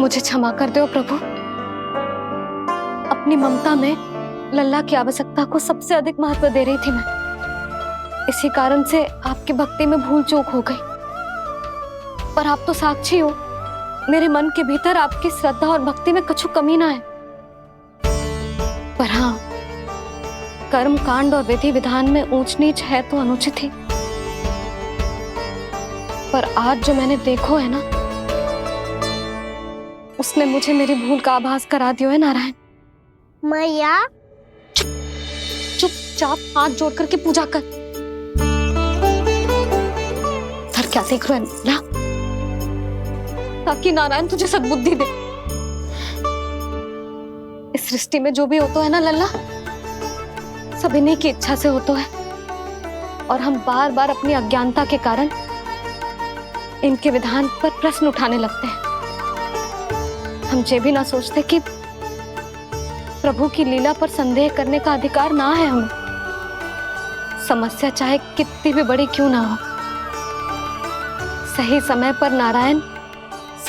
मुझे क्षमा कर दो प्रभु। अपनी ममता में लल्ला की आवश्यकता को सबसे अधिक महत्व दे रही थी मैं। इसी कारण से आपकी भक्ति में भूल चूक हो गई। पर आप तो साक्षी हो, मेरे मन के भीतर आपकी श्रद्धा और भक्ति में कुछ कमी ना है। पर हाँ, कर्म कांड और विधि विधान में ऊंच नीच है तो अनुचित ही। पर आज जो मैंने देखो है ना, उसने मुझे मेरी भूल का आभास करा दियो है नारायण। मैया चुपचाप हाथ जोड़ करके पूजा कर। सर क्या देख रहे हैं ना, ताकि नारायण तुझे सद्बुद्धि दे। इस सृष्टि में जो भी होता है ना लल्ला, सब इन्हीं की इच्छा से होता है। और हम बार बार अपनी अज्ञानता के कारण इनके विधान पर प्रश्न उठाने लगते हैं। हम ये भी ना सोचते कि प्रभु की लीला पर संदेह करने का अधिकार ना है हमें। समस्या चाहे कितनी भी बड़ी क्यों ना हो, सही समय पर नारायण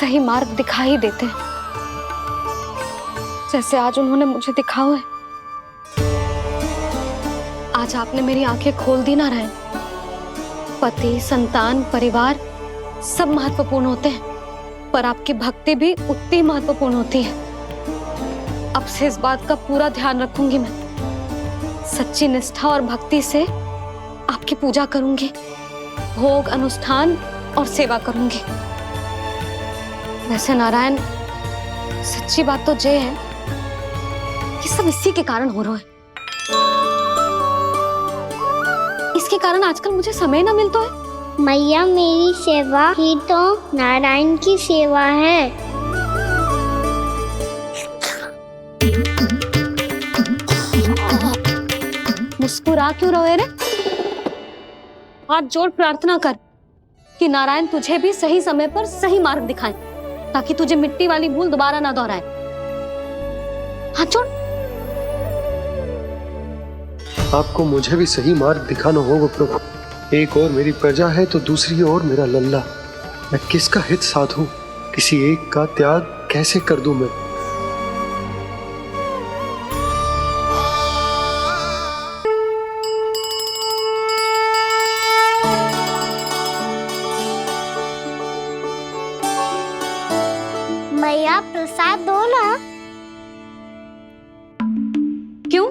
सही मार्ग दिखा ही देते हैं, जैसे आज उन्होंने मुझे दिखाओ है। आज आपने मेरी आंखें खोल दी नारायण। पति, संतान, परिवार सब महत्वपूर्ण होते हैं, पर आपकी भक्ति भी उतनी महत्वपूर्ण होती है। अब से इस बात का पूरा ध्यान रखूंगी मैं। सच्ची निष्ठा और भक्ति से आपकी पूजा करूंगी, भोग, अनुष्ठान और सेवा करूंगी। वैसे नारायण, सच्ची बात तो ये है कि सब इसी के कारण हो रहा है। इसके कारण आजकल मुझे समय ना मिलता है। मैया, मेरी सेवा ही तो नारायण की सेवा है। मुस्कुरा क्यों रहे रे? हाथ जोड़ प्रार्थना कर कि नारायण तुझे भी सही समय पर सही मार्ग दिखाएं, ताकि तुझे मिट्टी वाली भूल दोबारा ना दोहराए। हाथ जोड़। आपको मुझे भी सही मार्ग दिखाना होगा प्रभु। एक और मेरी प्रजा है तो दूसरी ओर मेरा लल्ला। मैं किसका हित साधूं? किसी एक का त्याग कैसे कर दूं मैं? मैया, प्रसाद दो ना। क्यों?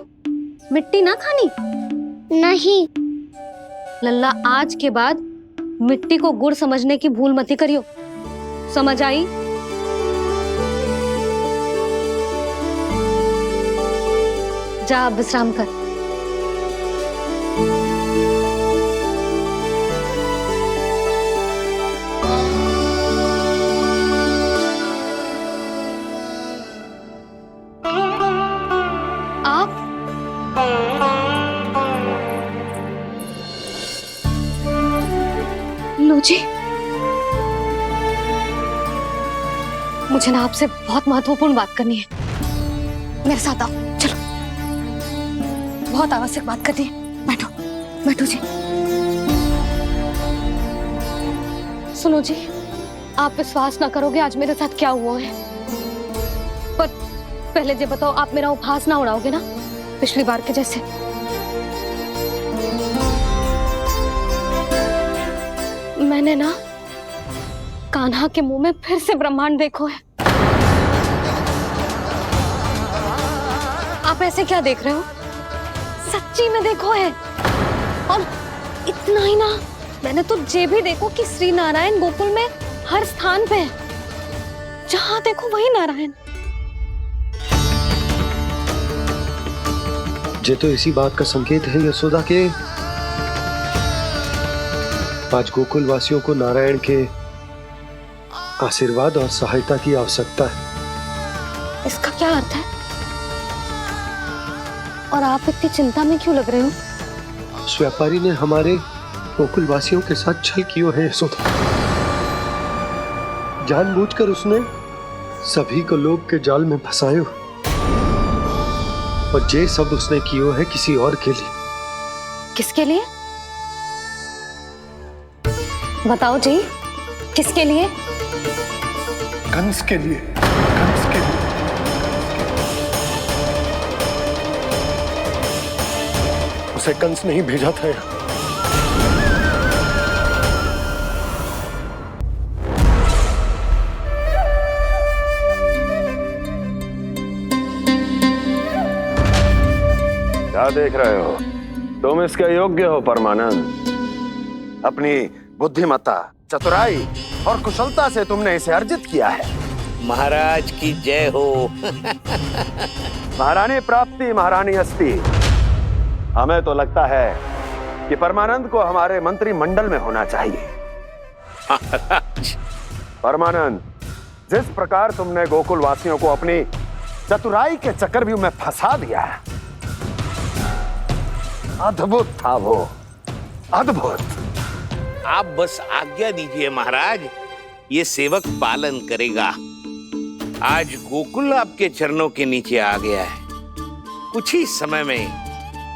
मिट्टी ना खानी? नहीं। लल्ला, आज के बाद मिट्टी को गुड़ समझने की भूल मत करियो। समझ आई? जा विश्राम कर। आप लो जी, मुझे ना आपसे बहुत महत्वपूर्ण बात करनी है। मेरे साथ आओ, चलो। बहुत आवश्यक बात करनी है। बैठो, बैठो जी। सुनो जी, आप विश्वास ना करोगे आज मेरे साथ क्या हुआ है। पर पहले ये बताओ, आप मेरा उपहास ना उड़ाओगे ना, पिछली बार के जैसे? मैंने ना कान्हा के मुंह में फिर से ब्रह्मांड देखो है। आप ऐसे क्या देख रहे हो? सच्ची में देखो है। और इतना ही ना, मैंने तो ये भी देखो कि श्री नारायण गोकुल में हर स्थान पे है। जहां देखो वही नारायण। ये तो इसी बात का संकेत है यशोदा के आज गोकुल वासियों को नारायण के आशीर्वाद और सहायता की आवश्यकता है। इसका क्या अर्थ है? और आप इतनी चिंता में क्यों लग रहे हो? उस व्यापारी ने हमारे गोकुल वासियों के साथ छल किया है यशोदा। जानबूझकर उसने सभी को लोग के जाल में फंसायो, और ये सब उसने कियो है किसी और के लिए। किसके लिए? बताओ जी, किसके लिए? कंस के लिए। से कंस नहीं भेजा था यहाँ। क्या देख रहे हो? तुम इसके योग्य हो परमानंद। अपनी बुद्धिमत्ता, चतुराई और कुशलता से तुमने इसे अर्जित किया है। महाराज की जय हो। महारानी प्राप्ति महारानी अस्ति। हमें तो लगता है कि परमानंद को हमारे मंत्रिमंडल में होना चाहिए। परमानंद, जिस प्रकार तुमने गोकुल वासियों को अपनी चतुराई के चक्रव्यूह में फंसा दिया है, अद्भुत था वो, अद्भुत। आप बस आज्ञा दीजिए महाराज, ये सेवक पालन करेगा। आज गोकुल आपके चरणों के नीचे आ गया है। कुछ ही समय में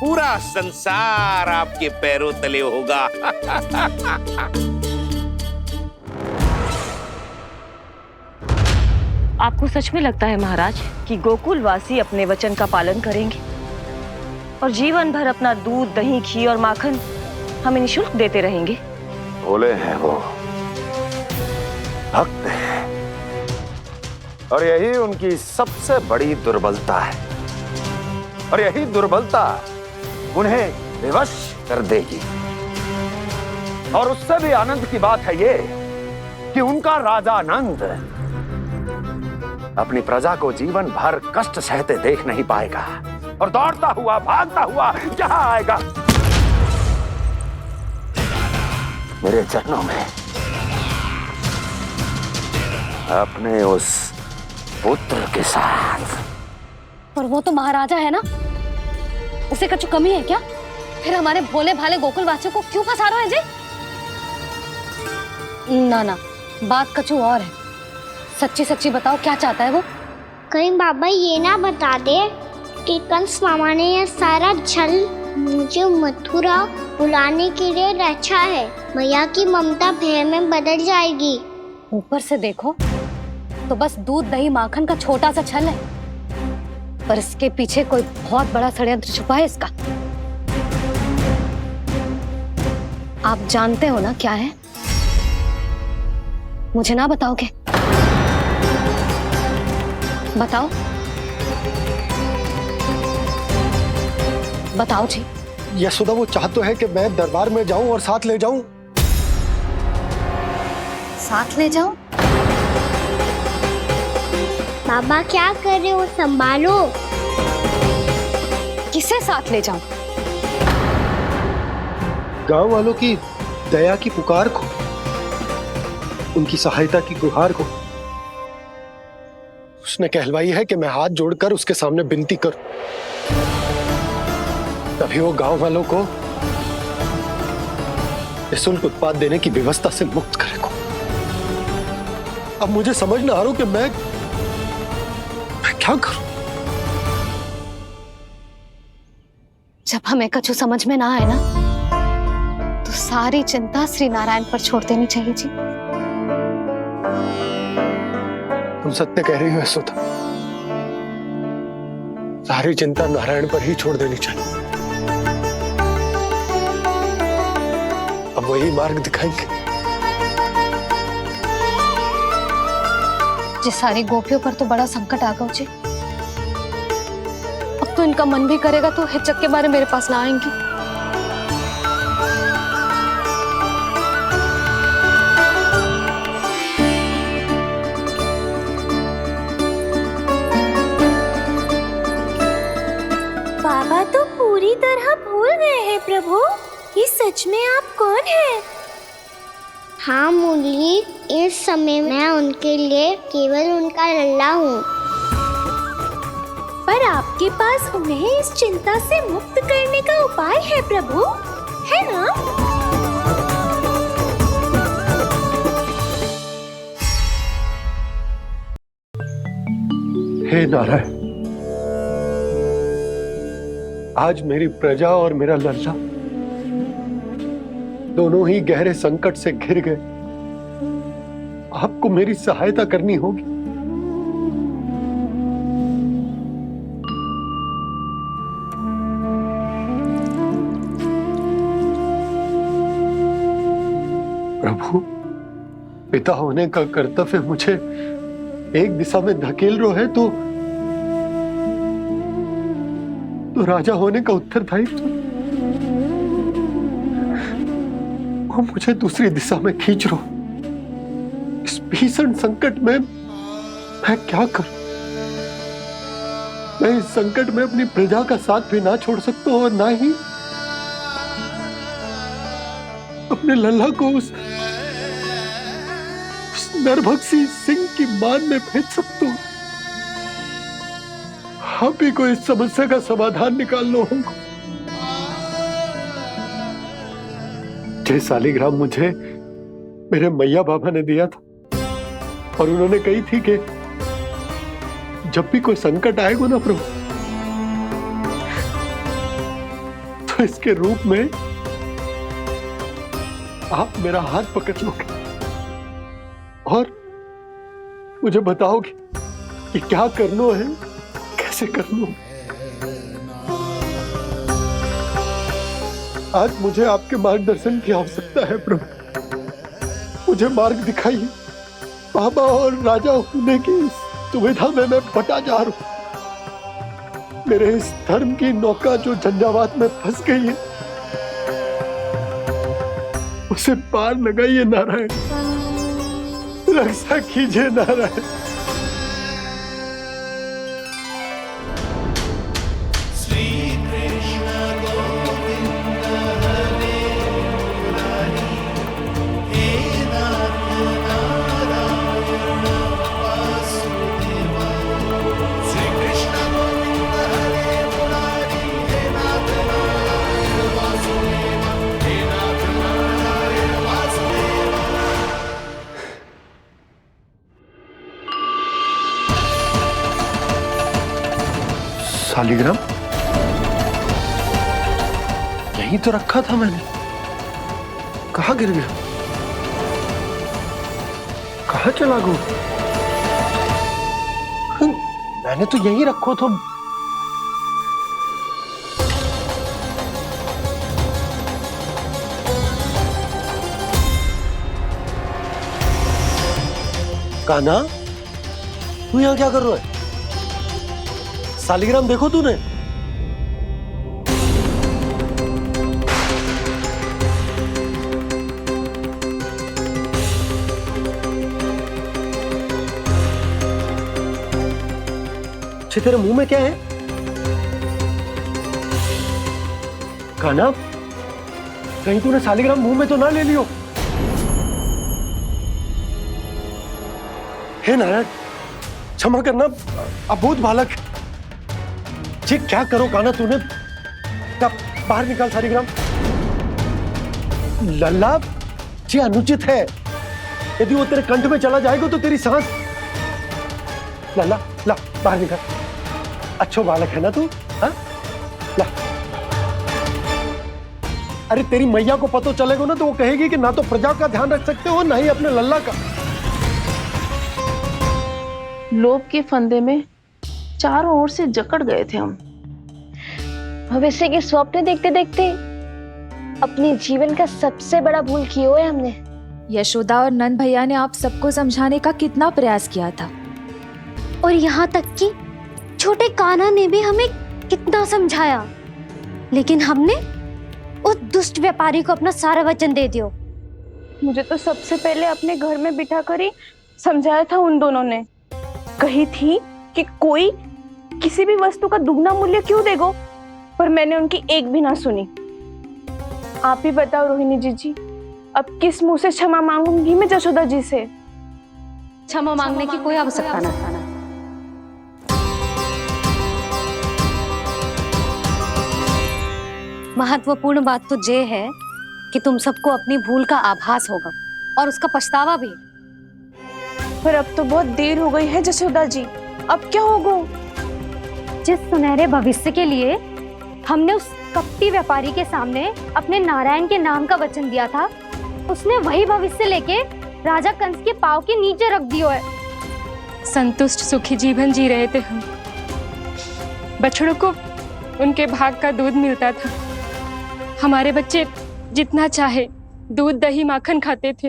पूरा संसार आपके पैरों तले होगा। आपको सच में लगता है महाराज कि गोकुल वासी अपने वचन का पालन करेंगे और जीवन भर अपना दूध, दही, घी और माखन हमें निःशुल्क देते रहेंगे? भोले हैं वो, भक्त हैं, और यही उनकी सबसे बड़ी दुर्बलता है। और यही दुर्बलता उन्हें विवश कर देगी। और उससे भी आनंद की बात है ये कि उनका राजा आनंद अपनी प्रजा को जीवन भर कष्ट सहते देख नहीं पाएगा और दौड़ता हुआ, भागता हुआ यहां आएगा मेरे चरणों में, अपने उस पुत्र के साथ। पर वो तो महाराजा है ना, उसे कुछ कमी है क्या? फिर हमारे भोले भाले गोकुल वासियों को क्यों फंसा रहे हैं जी? ना ना, बात कछु और है। सच्ची सच्ची बताओ, क्या चाहता है वो? कहीं बाबा ये ना बता दे कि कंस मामा ने यह सारा छल मुझे मथुरा बुलाने के लिए रचा है। मैया की ममता भय में बदल जाएगी। ऊपर से देखो तो बस दूध, दही, माखन का छोटा सा छल है, पर इसके पीछे कोई बहुत बड़ा षड्यंत्र छुपा है इसका। आप जानते हो ना क्या है? मुझे ना बताओगे? बताओ बताओ जी। यशोदा, वो चाह तो है कि मैं दरबार में जाऊं और साथ ले जाऊं। साथ ले जाऊं? बाबा क्या कर रहे हो, संभालो। किसे साथ ले जाऊं? गांव वालों की दया की पुकार को, उनकी सहायता की गुहार को। उसने कहलवाई है कि मैं हाथ जोड़कर उसके सामने विनती करूं, तभी वो गांव वालों को निःशुल्क उत्पाद देने की व्यवस्था से मुक्त करेगा। अब मुझे समझ ना आ रहा कि मैं क्या करूं। जब हमें कछु समझ में ना आए ना, तो सारी चिंता श्री नारायण पर छोड़ देनी चाहिए जी। तुम सत्य कह रही हो यशोदा, सारी चिंता नारायण पर ही छोड़ देनी चाहिए। अब वही मार्ग दिखाएंगे। जिस सारी गोपियों पर तो बड़ा संकट आ गया जी। अब तो इनका मन भी करेगा तो हिचक के बारे मेरे पास ना आएंगी। बाबा तो पूरी तरह भूल गए हैं प्रभु, ये सच में आप कौन हैं? हाँ मुरली, इस समय मैं उनके लिए केवल उनका लल्ला हूँ। पर आपके पास उन्हें इस चिंता से मुक्त करने का उपाय है प्रभु, है ना? हे नारायण, आज मेरी प्रजा और मेरा लल्ला दोनों ही गहरे संकट से घिर गए। आपको मेरी सहायता करनी होगी। प्रभु, पिता होने का कर्तव्य मुझे एक दिशा में धकेल रहे है तो राजा होने का उत्तरदायित्व वो मुझे दूसरी दिशा में खींच रो। इस भीषण संकट में मैं क्या करूं? मैं इस संकट में अपनी प्रजा का साथ भी ना छोड़ सकता हूं और ना ही अपने लल्ला को उस नरभक्षी सिंह की मान में भेज सकता हूं। आप ही को इस समस्या का समाधान निकालना होगा। जय शालिग्राम मुझे मेरे मैया बाबा ने दिया था और उन्होंने कही थी कि जब भी कोई संकट आएगा ना प्रभु, तो इसके रूप में आप मेरा हाथ पकड़ लोगे और मुझे बताओगे कि क्या करना है, कैसे करना है। आज मुझे आपके मार्गदर्शन की आवश्यकता है प्रभु। मुझे मार्ग दिखाइए। बाबा और राजा होने की इस दुविधा में मैं बटा जा रहा हूं। मेरे इस धर्म की नौका जो झंझावात में फंस गई है, उसे पार लगाइए नारायण, रक्षा कीजिए नारायण। शालिग्राम यहीं तो रखा था मैंने, कहाँ गिर गया? कहाँ चला गया? मैंने तो यहीं रखो तो। कान्हा, तू यहाँ क्या कर रहा है? शालिग्राम देखो तूने? अच्छे, तेरे मुंह में क्या है? कान्हा, कहीं तूने शालिग्राम मुंह में तो ना ले लियो? हे नारायण, क्षमा करना, अबोध बालक। जी क्या करो कान्हा तूने? बाहर निकाल शालिग्राम। लल्ला जी अनुचित है। यदि वो तेरे कंठ में चला जाएगा तो तेरी सांस। लल्ला ला बाहर निकाल। अच्छो बालक है ना तू? हाँ ला। अरे तेरी मैया को पता चलेगा ना तो वो कहेगी कि ना तो प्रजा का ध्यान रख सकते हो ना ही अपने लल्ला का। लोभ के फंदे में चारों ओर से जकड़ गए थे हम। भविष्य के स्वप्न देखते देखते अपने जीवन का सबसे बड़ा भूल किया है हमने। यशोदा और नंद भैया ने आप सबको समझाने का कितना प्रयास किया था, और यहाँ तक कि छोटे कान्हा ने भी हमें कितना समझाया, लेकिन हमने उस दुष्ट व्यापारी को अपना सारा वचन दे दिया। मुझे तो सबसे पहले अपने घर में बिठा कर ही समझाया था उन दोनों ने। कही थी कि कोई किसी भी वस्तु का दुगना मूल्य क्यों देगा, पर मैंने उनकी एक भी ना सुनी। आप ही बताओ रोहिणी जी, अब किस मुंह से क्षमा मांगूंगी मैं जशोदा जी से? क्षमा मांगने की कोई आवश्यकता ना। महत्वपूर्ण बात तो ये है कि तुम सबको अपनी भूल का आभास होगा और उसका पछतावा भी। पर अब तो बहुत देर हो गई है जशोदा जी, अब क्या होगा? जिस सुनहरे भविष्य के लिए हमने उस कपटी व्यापारी के सामने अपने नारायण के नाम का वचन दिया था, उसने वही भविष्य लेके राजा कंस के पांव के नीचे रख दिया है। संतुष्ट सुखी जीवन जी रहे थे हम। बछड़ों को उनके भाग का दूध मिलता था। हमारे बच्चे जितना चाहे दूध दही माखन खाते थे।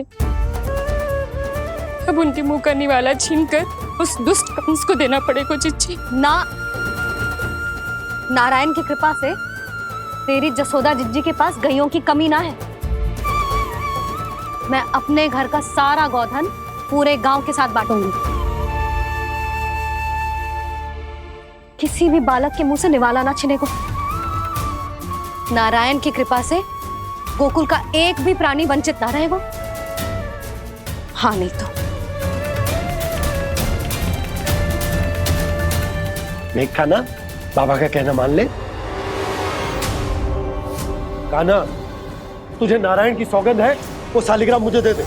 अब उनके मुंह का निवाला छीनकर उस दुष्ट कंस को देना पड़ेगा चिच्ची। ना, नारायण की कृपा से तेरी जसोदा जिज्जी के पास गैयों की कमी ना है। मैं अपने घर का सारा गोधन पूरे गांव के साथ बांटूंगी। किसी भी बालक के मुंह से निवाला ना छिने को। नारायण की कृपा से गोकुल का एक भी प्राणी वंचित ना रहेगा। हाँ नहीं तो देख कान्हा, बाबा का कहना मान ले। कान्हा, तुझे नारायण की सौगंध है, वो शालिग्राम मुझे दे दे।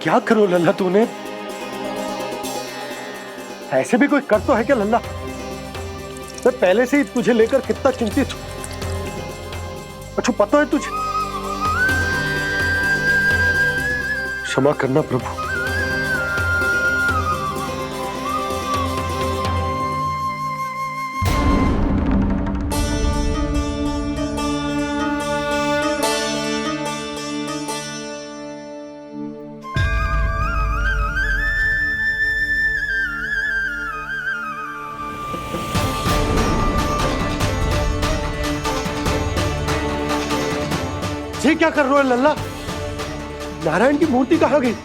क्या करो लल्ला तूने? ऐसे भी कोई कर तो है क्या लल्ला? मैं पहले से ही तुझे लेकर कितना चिंतित हूं। अच्छा पता है तुझे? क्षमा करना प्रभु। ये क्या कर रहे हो लल्ला? नारायण की मूर्ति कहाँ गई?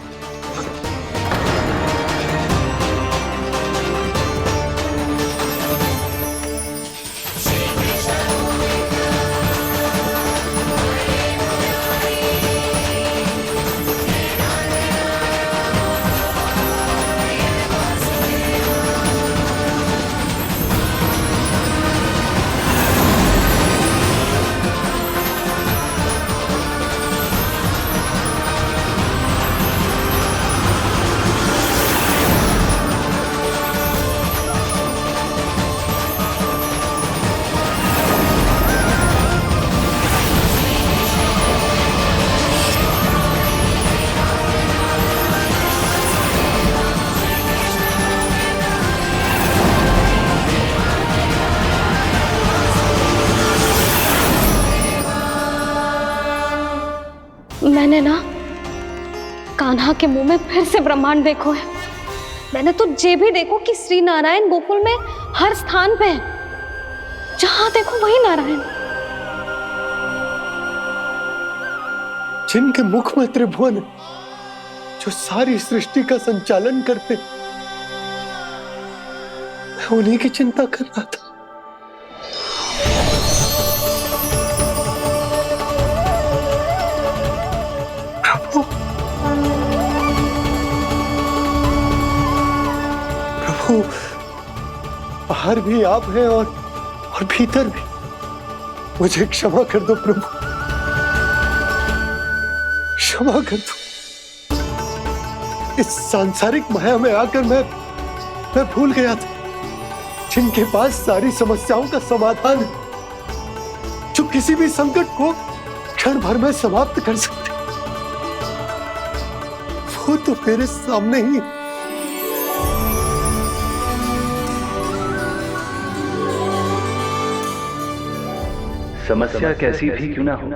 मैंने ना कान्हा के मुंह में फिर से ब्रह्मांड देखो है। मैंने तो ये भी देखो कि श्री नारायण गोकुल में हर स्थान पे है। जहां देखो वही नारायण। जिनके मुख में त्रिभुवन है, जो सारी सृष्टि का संचालन करते, मैं उन्हीं की चिंता कर रहा था। प्रभु, प्रभु, बाहर भी आप हैं और भीतर भी। मुझे क्षमा कर दो प्रभु, क्षमा कर दो। इस सांसारिक माया में आकर मैं भूल गया था जिनके पास सारी समस्याओं का समाधान है, जो किसी भी संकट को क्षण भर में समाप्त कर सकते, वो तो मेरे सामने ही। समस्या कैसी भी क्यों ना हो,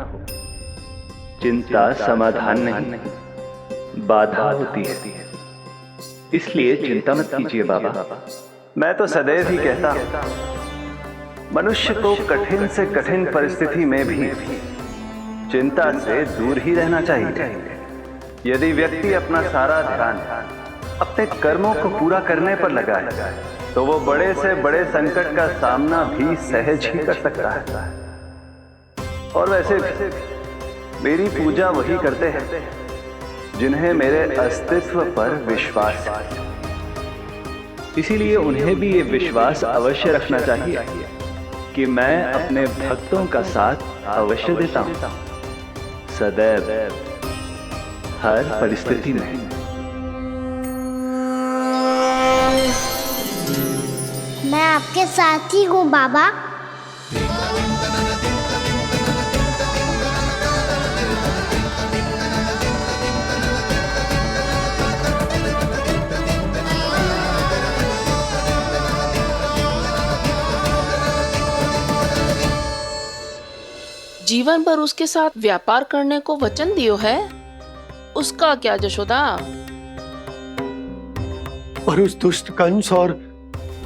चिंता समाधान नहीं, बाधा होती है। इसलिए चिंता मत कीजिए बाबा। मैं तो सदैव ही कहता हूं, मनुष्य को कठिन से कठिन परिस्थिति में भी चिंता से दूर ही रहना चाहिए। यदि व्यक्ति अपना सारा ध्यान अपने कर्मों को पूरा करने पर लगाए, तो वो बड़े से बड़े संकट का सामना भी सहज ही कर सकता है। और वैसे भी मेरी पूजा वही करते हैं जिन्हें मेरे अस्तित्व पर विश्वास है। इसीलिए उन्हें भी ये विश्वास अवश्य रखना चाहिए कि मैं अपने भक्तों का साथ अवश्य देता हूं, सदैव, हर परिस्थिति में। मैं आपके साथ ही हूँ बाबा। जीवन भर उसके साथ व्यापार करने को वचन दियो है, उसका क्या जशोदा? और उस दुष्ट कंस और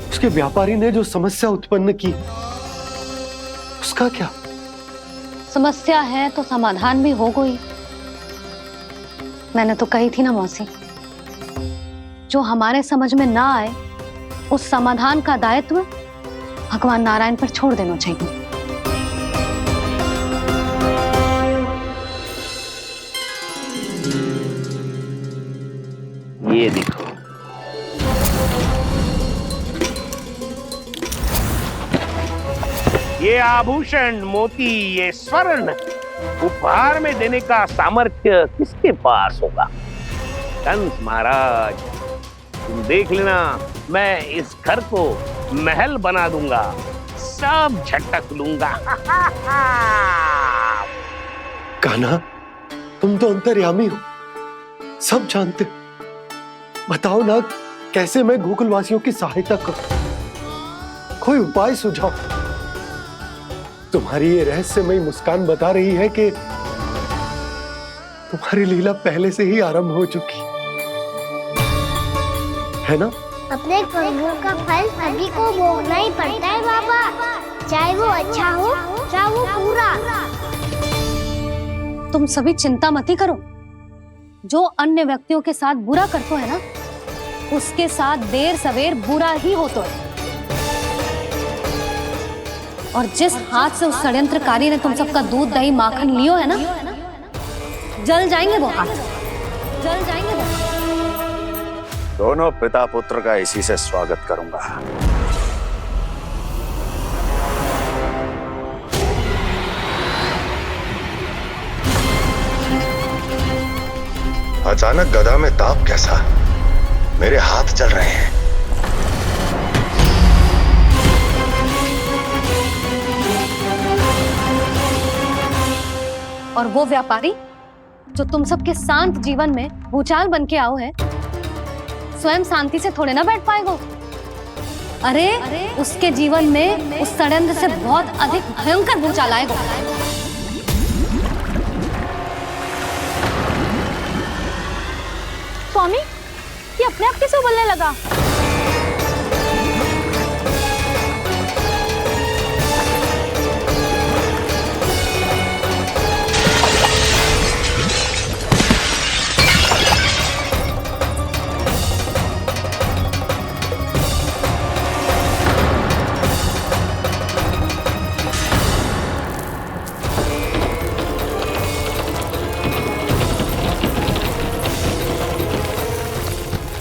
उसके व्यापारी ने जो समस्या उत्पन्न की, उसका क्या? समस्या है तो समाधान भी हो गई। मैंने तो कही थी ना मौसी, जो हमारे समझ में ना आए उस समाधान का दायित्व भगवान नारायण पर छोड़ देना चाहिए। ये देखो, ये आभूषण, मोती, ये स्वर्ण उपहार में देने का सामर्थ्य किसके पास होगा? कंस महाराज, तुम देख लेना, मैं इस घर को महल बना दूंगा, सब झटक लूंगा। कान्हा, तुम तो अंतर्यामी हो, सब जानते हो। बताओ ना, कैसे मैं गोकुलवासियों की सहायता करूं? कोई उपाय सुझाओ। तुम्हारी ये रहस्यमयी मुस्कान बता रही है कि तुम्हारी लीला पहले से ही आरंभ हो चुकी है ना? अपने कर्मों का फल सभी को भोगना ही पड़ता है बाबा, चाहे वो अच्छा हो चाहे वो बुरा। तुम सभी चिंता मत ही करो। जो अन्य व्यक्तियों के साथ बुरा करते है ना, उसके साथ देर सवेर बुरा ही होता है। और जिस हाथ से उस षड्यंत्रकारी ने तुम सबका दूध दही माखन लियो है ना, जल जाएंगे वो हाथ, जल जाएंगे वो हाथ। दोनों पिता पुत्र का इसी से स्वागत करूंगा। अचानक गदा में ताप कैसा? मेरे हाथ चल रहे हैं। और वो व्यापारी जो तुम सबके शांत जीवन में भूचाल बन के आओ है, स्वयं शांति से थोड़े ना बैठ पाएगा। अरे उसके जीवन में उस षड्यंत्र से बहुत अधिक भयंकर भूचाल आएगा। स्वामी, ये अपने आप कैसे उबलने लगा?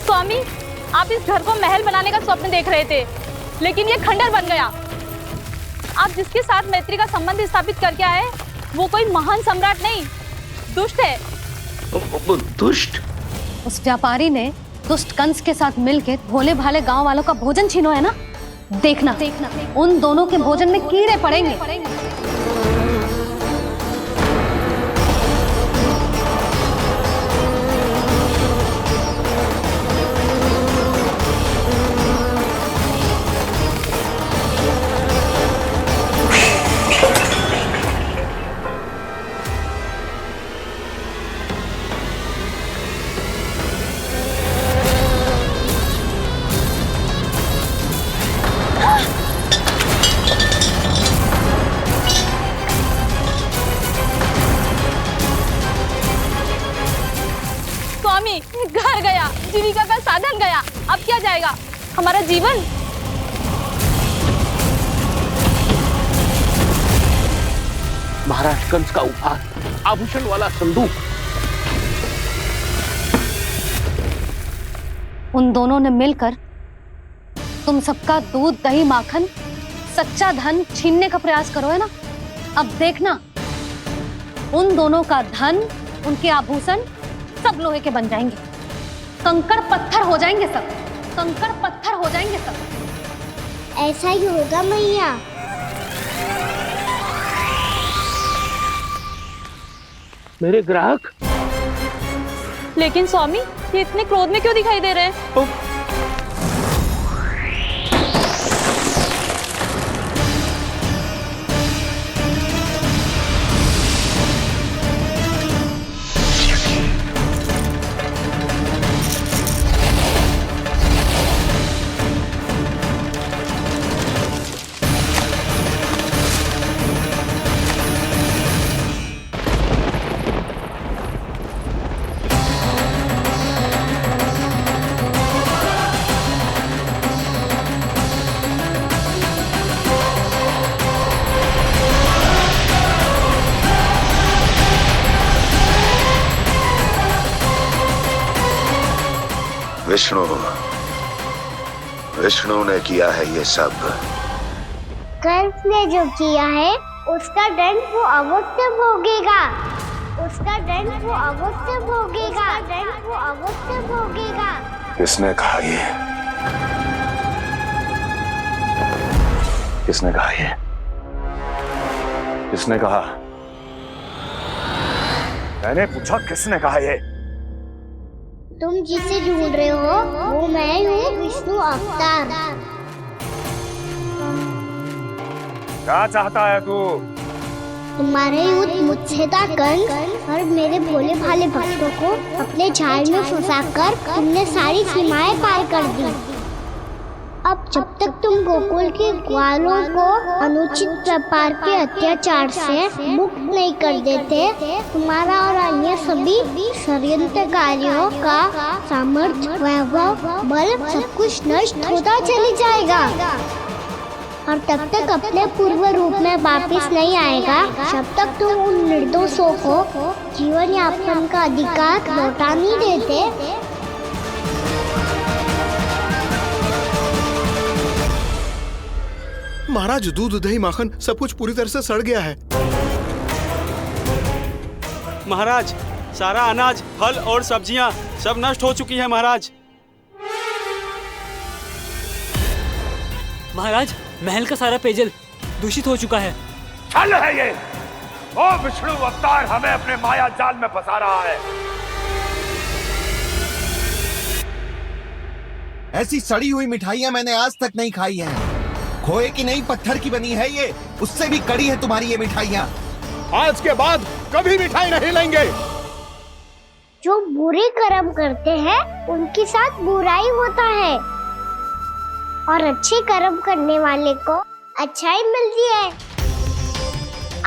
स्वामी, आप इस घर को महल बनाने का स्वप्न देख रहे थे, लेकिन ये खंडर बन गया। आप जिसके साथ मैत्री का संबंध स्थापित करके आए, वो कोई महान सम्राट नहीं, दुष्ट है। दुष्ट? उस व्यापारी ने दुष्ट कंस के साथ मिलकर भोले भाले गांव वालों का भोजन छीनो है ना, देखना उन दोनों के भोजन में कीड़े पड़ेंगे। घर गया, जीविका का साधन गया, अब क्या जाएगा हमारा जीवन? महाराज कंस का उपहार, आभूषण वाला संदूक। उन दोनों ने मिलकर तुम सबका दूध दही माखन सच्चा धन छीनने का प्रयास करो है ना। अब देखना, उन दोनों का धन, उनके आभूषण सब लोहे के बन जाएंगे, कंकड़ पत्थर हो जाएंगे सब, कंकड़ पत्थर हो जाएंगे सब। ऐसा ही होगा मैया। मेरे ग्राहक? लेकिन स्वामी, ये इतने क्रोध में क्यों दिखाई दे रहे हैं? विष्णु ने किया है ये सब। कंस ने जो किया है उसका दंड वो अवश्य भोगेगा। उसका दंड वो अवश्य भोगेगा। दंड वो अवश्य भोगेगा। किसने कहा ये? किसने कहा ये? किसने कहा? मैंने पूछा किसने कहा ये? तुम जिसे ढूंढ रहे हो वो मैं हूँ, विष्णु अवतार। क्या चाहता है तू? तुम्हारे युद्ध मुझसे था कंस, और मेरे भोले भाले भक्तों को अपने जाल में फंसाकर तुमने सारी सीमाएं पार कर दी। अब जब तक तुम गोकुल के ग्वालों को अनुचित प्रकार के अत्याचार से मुक्त नहीं कर देते, तुम्हारा और अन्य सभी षड्यंत्रकारियों का सामर्थ्य, वैभव, बल सब कुछ नष्ट होता चली जाएगा। और तब तक अपने पूर्व रूप में वापस नहीं आएगा जब तक तुम उन निर्दोषों को जीवन यापन का अधिकार लौटा नहीं देते। महाराज, दूध, दही, माखन सब कुछ पूरी तरह से सड़ गया है। महाराज, सारा अनाज, फल और सब्जियां सब नष्ट हो चुकी है महाराज। महाराज, महल का सारा पेयजल दूषित हो चुका है। छल है ये। ओ विष्णु अवतार हमें अपने माया जाल में फंसा रहा है। ऐसी सड़ी हुई मिठाइयां मैंने आज तक नहीं खाई हैं। खोए की नहीं, पत्थर की बनी है ये, उससे भी कड़ी है तुम्हारी ये मिठाइयां। आज के बाद कभी मिठाई नहीं लेंगे। जो बुरे कर्म करते हैं उनके साथ बुराई होता है, और अच्छे कर्म करने वाले को अच्छाई मिलती है।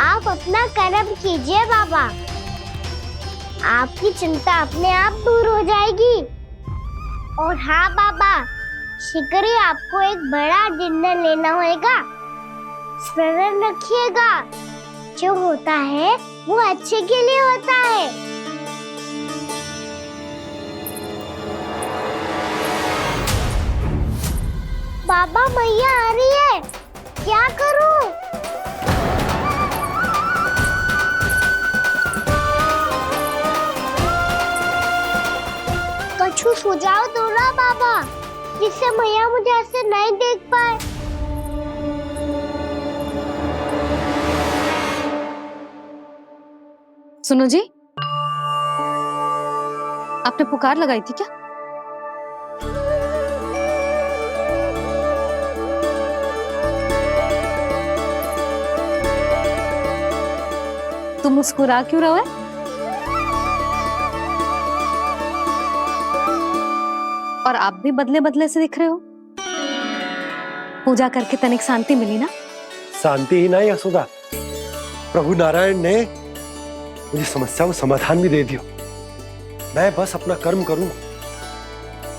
आप अपना कर्म कीजिए बाबा, आपकी चिंता अपने आप दूर हो जाएगी। और हाँ बाबा, शीघ्र ही आपको एक बड़ा डिनर लेना होगा। स्मरण रखिएगा, जो होता है वो अच्छे के लिए होता है। बाबा, मैया आ रही है, क्या करूं? कछु सुझाव दो ना बाबा, जिससे मैया मुझे ऐसे नहीं देख पाए। सुनो जी, आपने पुकार लगाई थी क्या? तुम मुस्कुरा क्यों रहे हो? और आप भी बदले बदले से दिख रहे हो। पूजा करके तनिक शांति मिली ना? शांति ही नहीं यशोदा, प्रभु नारायण ने मुझे समस्या को समाधान भी दे दिया। मैं बस अपना कर्म करूं।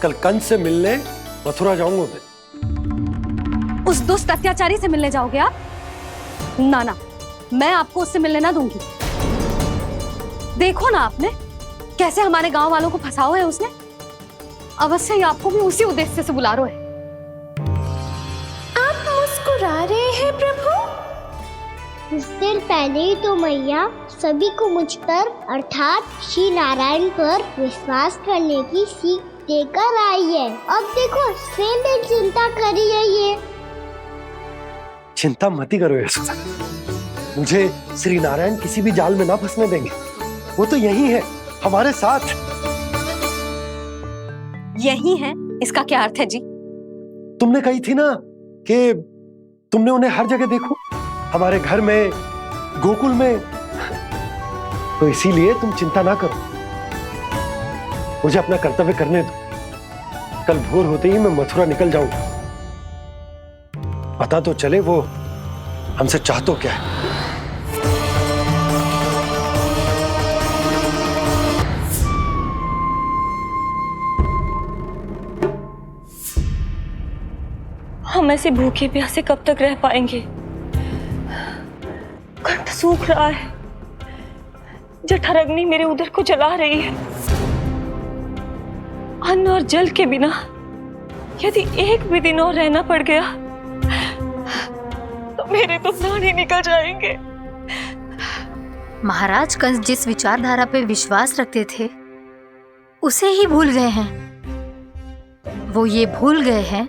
कल कंस से मिलने मथुरा जाऊंगा मैं। उस दुष्ट अत्याचारी से मिलने जाओगे आप? ना ना, मैं आपको उससे मिलने ना दूंगी। देखो ना आपने कैसे हमारे गांव वालों को फंसाओ है उसने। अवश्य ही आपको भी उसी उद्देश्य से बुला रहा है। आप मुस्कुरा रहे हैं प्रभु? कुछ देर पहले ही तो मैया सभी को मुझ पर अर्थात श्री नारायण पर विश्वास करने की सीख देकर आई है। अब देखो स्वयं भी चिंता करी है ये। चिंता मत करो यशोदा, मुझे श्री नारायण किसी भी जाल में ना फंसने देंगे। वो तो यही है हमारे साथ। यही है, इसका क्या अर्थ है जी? तुमने कही थी ना कि तुमने उन्हें हर जगह देखो, हमारे घर में, गोकुल में। तो इसीलिए तुम चिंता ना करो, मुझे अपना कर्तव्य करने दो। कल भोर होते ही मैं मथुरा निकल जाऊंगा। पता तो चले वो हमसे चाहतो क्या है। हम ऐसे भूखे प्यासे कब तक रह पाएंगे? कंठ सूख रहा है, जठराग्नि मेरे उदर को जला रही है। अन्न और जल के बिना यदि एक भी दिन और रहना पड़ गया तो मेरे तो प्राण ही निकल जाएंगे। महाराज कंस जिस विचारधारा पे विश्वास रखते थे उसे ही भूल गए हैं। वो ये भूल गए हैं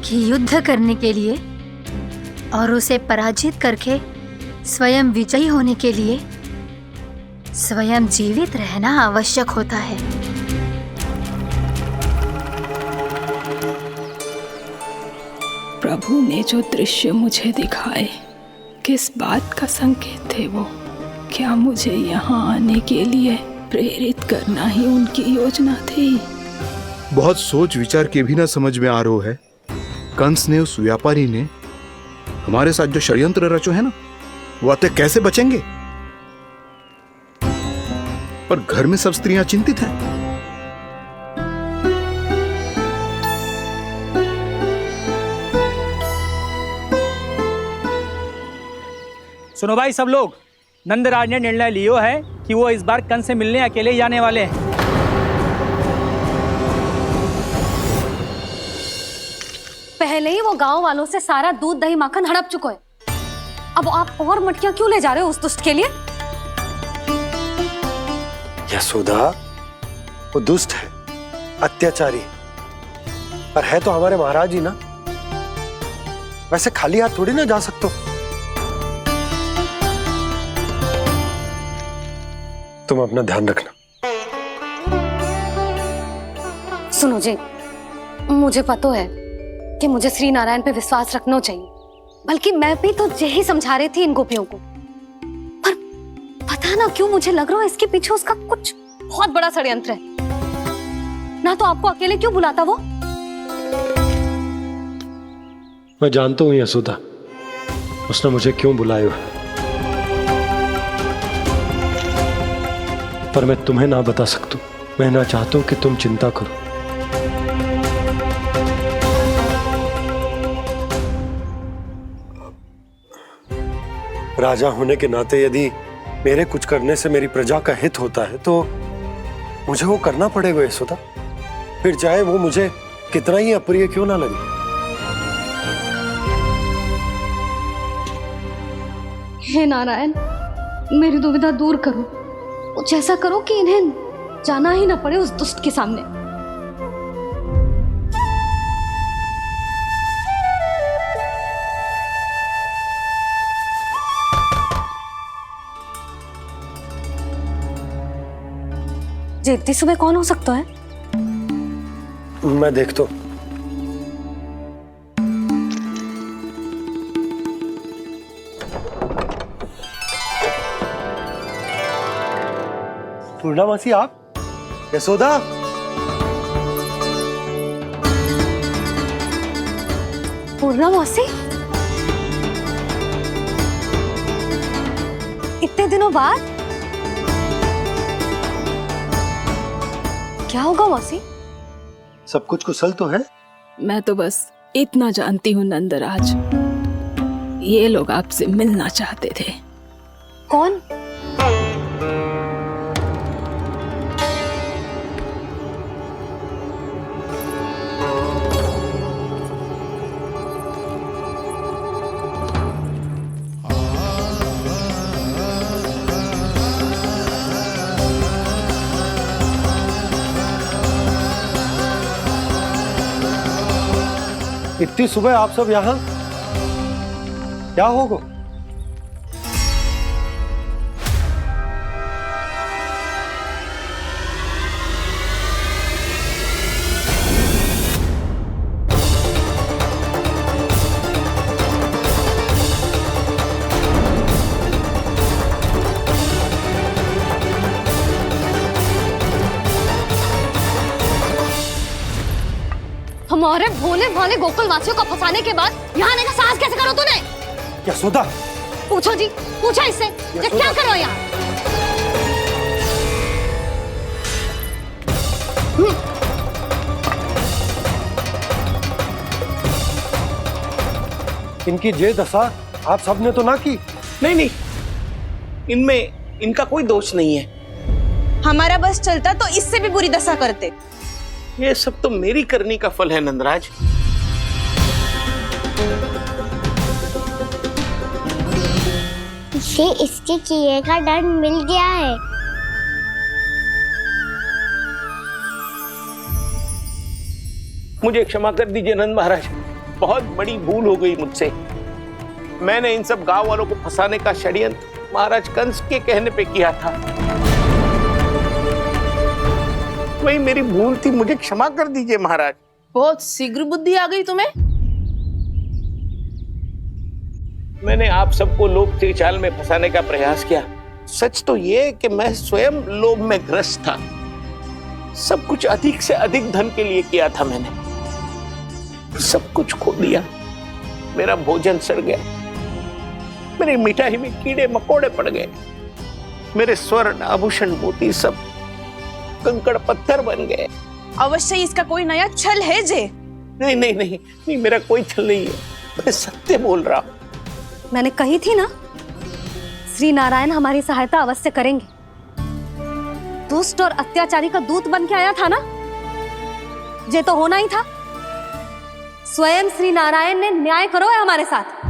कि युद्ध करने के लिए और उसे पराजित करके स्वयं विजयी होने के लिए स्वयं जीवित रहना आवश्यक होता है। प्रभु ने जो दृश्य मुझे दिखाए किस बात का संकेत थे वो? क्या मुझे यहाँ आने के लिए प्रेरित करना ही उनकी योजना थी? बहुत सोच विचार के भी ना समझ में आ रहा है। कंस ने, उस व्यापारी ने हमारे साथ जो षड्यंत्र रचो है ना, वो आते कैसे बचेंगे? पर घर में सब स्त्रियां चिंतित हैं। सुनो भाई सब लोग, नंदराज ने निर्णय लियो है कि वो इस बार कंस से मिलने अकेले जाने वाले हैं। पहले ही वो गांव वालों से सारा दूध दही माखन हड़प चुका है। अब आप और मटकियां क्यों ले जा रहे हो उस दुष्ट के लिए? यशोदा, वो दुष्ट है, अत्याचारी, पर है तो हमारे महाराज ही ना। वैसे खाली हाथ थोड़ी ना जा सकते हो। तुम अपना ध्यान रखना। सुनो जी, मुझे पता है कि मुझे श्री नारायण पे विश्वास रखना चाहिए, बल्कि मैं भी तो यही समझा रही थी इन गोपियों को। पर पता ना क्यों मुझे लग रहा है इसके पीछे उसका कुछ बहुत बड़ा षड्यंत्र है। ना तो आपको अकेले क्यों बुलाता वो? मैं जानता हूं यशोदा, उसने मुझे क्यों बुलाया है, पर मैं तुम्हें ना बता सकता। मैं ना चाहता हूं कि तुम चिंता करो। राजा होने के नाते यदि मेरे कुछ करने से मेरी प्रजा का हित होता है तो मुझे वो करना पड़ेगा यशोदा, फिर चाहे वो मुझे कितना ही अप्रिय क्यों ना लगे। हे नारायण, मेरी दुविधा दूर करो। कुछ ऐसा करो कि इन्हें जाना ही ना पड़े उस दुष्ट के सामने। जी इतनी सुबह कौन हो सकता है? मैं देखता हूं। पूर्णामासी, आप? यशोदा, पूर्णामासी, इतने दिनों बाद? क्या होगा मौसी? सब कुछ कुशल तो है? मैं तो बस इतना जानती हूँ नंदराज, ये लोग आपसे मिलना चाहते थे। कौन? इतनी सुबह आप सब यहाँ? क्या होगा? हमारे भोले भाले गोकुल वासियों को फंसाने के बाद यहाँ आने का साहस कैसे करो तूने? यशोदा, पूछो जी, पूछो इससे, ये क्या करो यहाँ? इनकी ये दशा आप सबने तो ना की? नहीं नहीं, इनमें इनका कोई दोष नहीं है। हमारा बस चलता तो इससे भी बुरी दशा करते। ये सब तो मेरी करनी का फल है नंदराज। इसे इसके किए का दंड मिल गया है। मुझे क्षमा कर दीजिए नंद महाराज, बहुत बड़ी भूल हो गई मुझसे। मैंने इन सब गांव वालों को फंसाने का षड्यंत्र महाराज कंस के कहने पे किया था। वही मेरी भूल थी, मुझे क्षमा कर दीजिए महाराज। बहुत शीघ्र बुद्धि आ गई तुम्हें। मैंने आप सबको लोभ के चाल में फंसाने का प्रयास किया। सच तो ये कि मैं स्वयं लोभ में ग्रस्त था। सब कुछ अधिक से अधिक धन के लिए किया था मैंने। सब कुछ खो दिया। मेरा भोजन सड़ गया, मेरी मिठाई में कीड़े मकोड़े पड़ गए, मेरे स्वर्ण आभूषण मोती सब कंकड़ पत्थर बन गए। अवश्य इसका कोई नया छल है जे। नहीं नहीं नहीं नहीं, मेरा कोई छल नहीं है, मैं सत्य बोल रहा हूं। मैंने कही थी ना, श्री नारायण हमारी सहायता अवश्य करेंगे। दुष्ट और अत्याचारी का दूत बन के आया था ना, ये तो होना ही था। स्वयं श्री नारायण ने न्याय करो है हमारे साथ।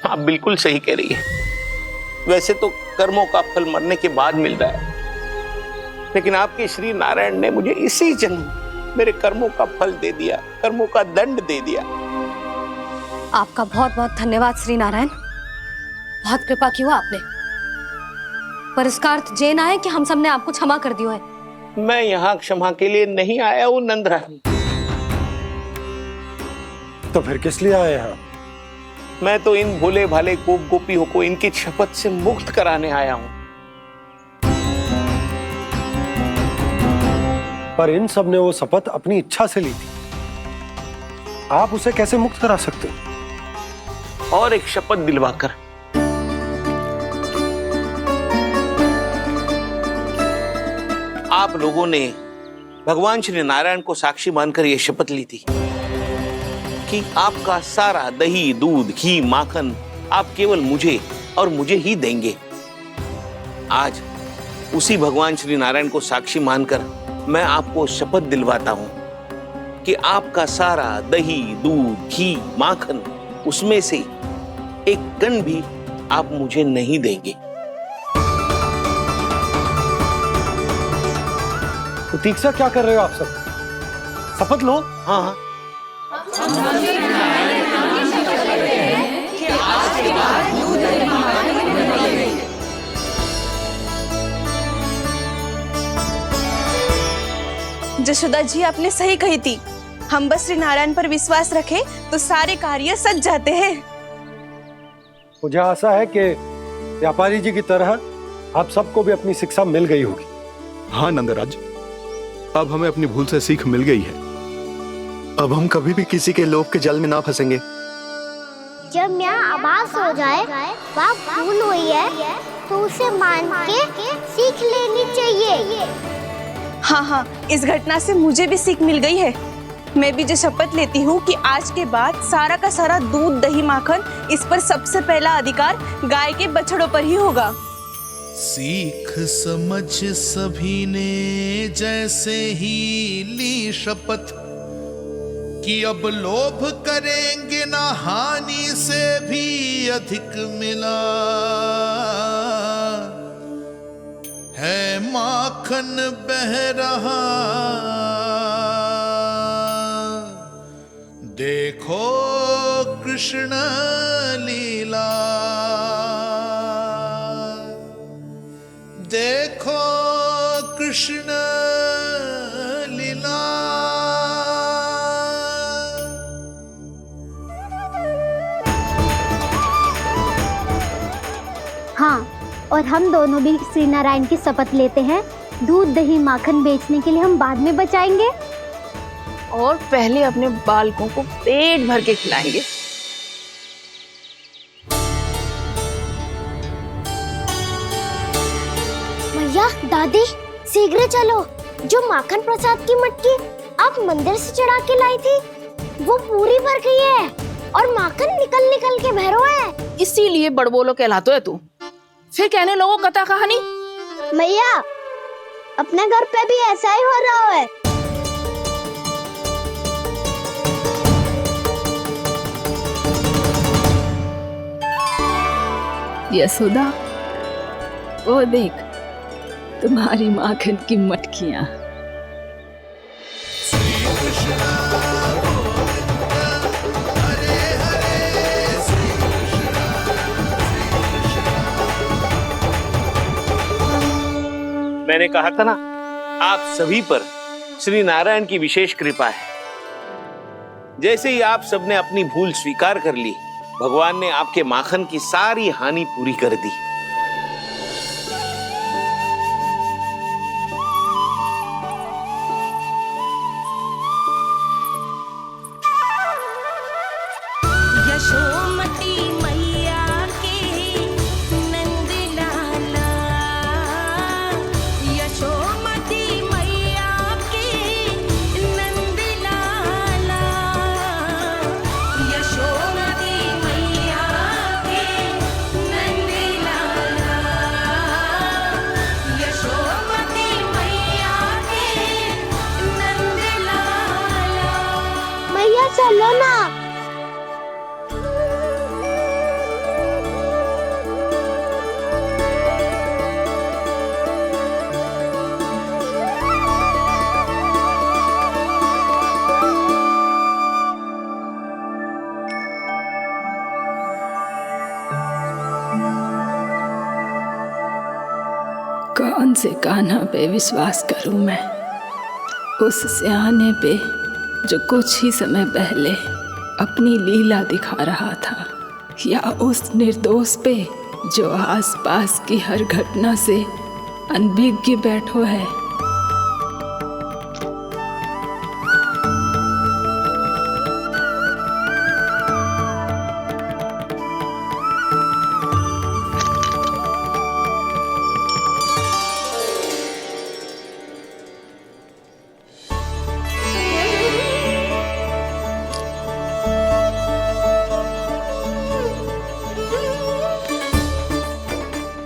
आप बिल्कुल सही कह रही है। वैसे तो कर्मों का फल मरने के बाद मिल रहा है, लेकिन आपके श्री नारायण ने मुझे इसी जन्म मेरे कर्मों का फल दे दिया, कर्मों का दंड दे दिया। आपका बहुत बहुत धन्यवाद श्री नारायण, बहुत कृपा की हो आपने। पर इसका अर्थ ये ना है कि हम सबने आपको क्षमा कर दियो है। मैं यहाँ क्षमा के लिए नहीं आया हूँ नंदरानी। तो फिर किस लिए आए हैं? मैं तो इन भोले भाले गोप गोपियों को इनकी शपथ से मुक्त कराने आया हूँ। पर इन सब ने वो शपथ अपनी इच्छा से ली थी, आप उसे कैसे मुक्त करा सकते हो? और एक शपथ दिलवाकर। आप लोगों ने भगवान श्री नारायण को साक्षी मानकर यह शपथ ली थी कि आपका सारा दही, दूध, घी, माखन आप केवल मुझे और मुझे ही देंगे। आज उसी भगवान श्री नारायण को साक्षी मानकर मैं आपको शपथ दिलवाता हूं कि आपका सारा दही, दूध, घी, माखन उसमें से एक कण भी आप मुझे नहीं देंगे। प्रतीक्षा क्या कर रहे हो आप सब? शपथ लो। हाँ जशोदा जी, आपने सही कही थी। हम बस श्री नारायण पर विश्वास रखें तो सारे कार्य सज जाते हैं। मुझे आशा है कि व्यापारी जी की तरह आप सबको भी अपनी शिक्षा मिल गई होगी। हाँ नंदराज, अब हमें अपनी भूल से सीख मिल गई है। अब हम कभी भी किसी के लोभ के जाल में ना फंसेंगे। जब यहाँ आभास हो जाए वह भूल हुई है तो उसे मान के सीख लेनी चाहिए। हाँ हाँ, इस घटना से मुझे भी सीख मिल गई है। मैं भी जो शपथ लेती हूँ कि आज के बाद सारा का सारा दूध, दही, माखन इस पर सबसे पहला अधिकार गाय के बछड़ों पर ही होगा। सीख समझ सभी ने जैसे ही ली शपथ कि अब लोभ करेंगे ना हानि से भी अधिक मिला है, माखन बह रहा देखो कृष्ण लीला, देखो कृष्ण लीला। हाँ, और हम दोनों भी श्री नारायण की शपथ लेते हैं, दूध दही माखन बेचने के लिए हम बाद में बचाएंगे और पहले अपने बालकों को पेट भर के खिलाएंगे। भैया, दादी, शीघ्र चलो। जो माखन प्रसाद की मटकी आप मंदिर से चढ़ा के लाई थी, वो पूरी भर गई है और माखन निकल निकल के भरो है। इसीलिए बड़बोलो कहलाते है तू। फिर कहने लोगों कथा कहानी। भैया, अपने घर पे भी ऐसा ही हो रहा है। यशोदा, वो देख तुम्हारी माखन की मटकियां। मैंने कहा था ना, आप सभी पर श्री नारायण की विशेष कृपा है। जैसे ही आप सबने अपनी भूल स्वीकार कर ली, भगवान ने आपके माखन की सारी हानि पूरी कर दी। यशोमती मैया के नंद लाला, यशोमती मैया के नंद लाला, यशोमती मैया के नंद लाला, यशोमती मैया के नंद लाला। मैया चलो ना। कौन से कान्हा पे विश्वास करूं मैं? उस सियाने पे जो कुछ ही समय पहले अपनी लीला दिखा रहा था, या उस निर्दोष पे जो आसपास की हर घटना से अनभिज्ञ बैठो है।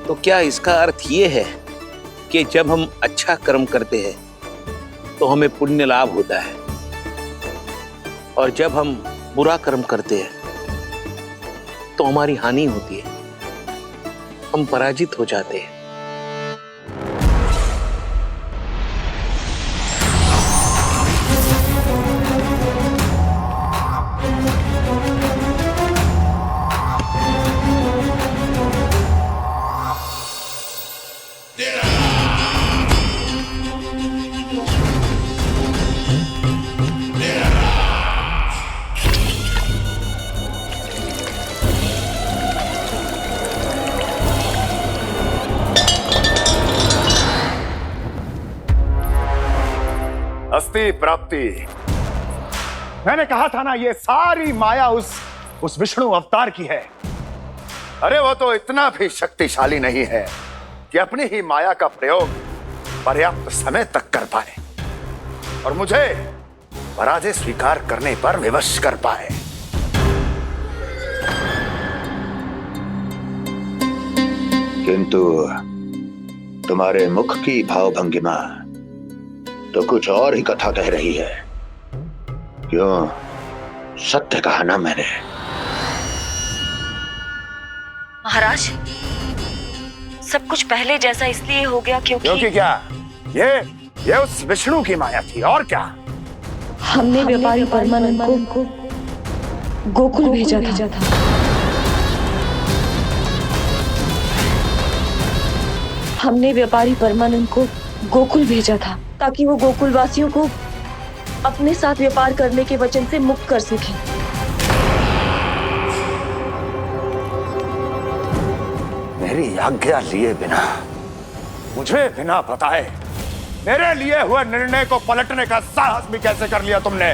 तो क्या इसका अर्थ ये है कि जब हम अच्छा कर्म करते हैं तो हमें पुण्य लाभ होता है, और जब हम बुरा कर्म करते हैं तो हमारी हानि होती है, हम पराजित हो जाते हैं? अस्ति प्राप्ति। मैंने कहा था ना, ये सारी माया उस विष्णु अवतार की है। अरे वो तो इतना भी शक्तिशाली नहीं है कि अपनी ही माया का प्रयोग पर्याप्त समय तक कर पाए और मुझे पराजय स्वीकार करने पर विवश कर पाए। किंतु तुम्हारे मुख की भावभंगिमा तो कुछ और ही कथा कह रही है। क्यों? सत्य कहा ना मैंने। महाराज, सब कुछ पहले जैसा इसलिए हो गया क्योंकि क्या? ये उस विष्णु की माया थी, और क्या? हमने व्यापारी परमानंद को गोकुल भेजा था। हमने व्यापारी परमानंद को गोकुल भेजा था ताकि वो गोकुल वासियों को अपने साथ व्यापार करने के वचन से मुक्त कर सके। मेरी आज्ञा लिए बिना, मुझे बिना बताए मेरे लिए हुए निर्णय को पलटने का साहस भी कैसे कर लिया तुमने?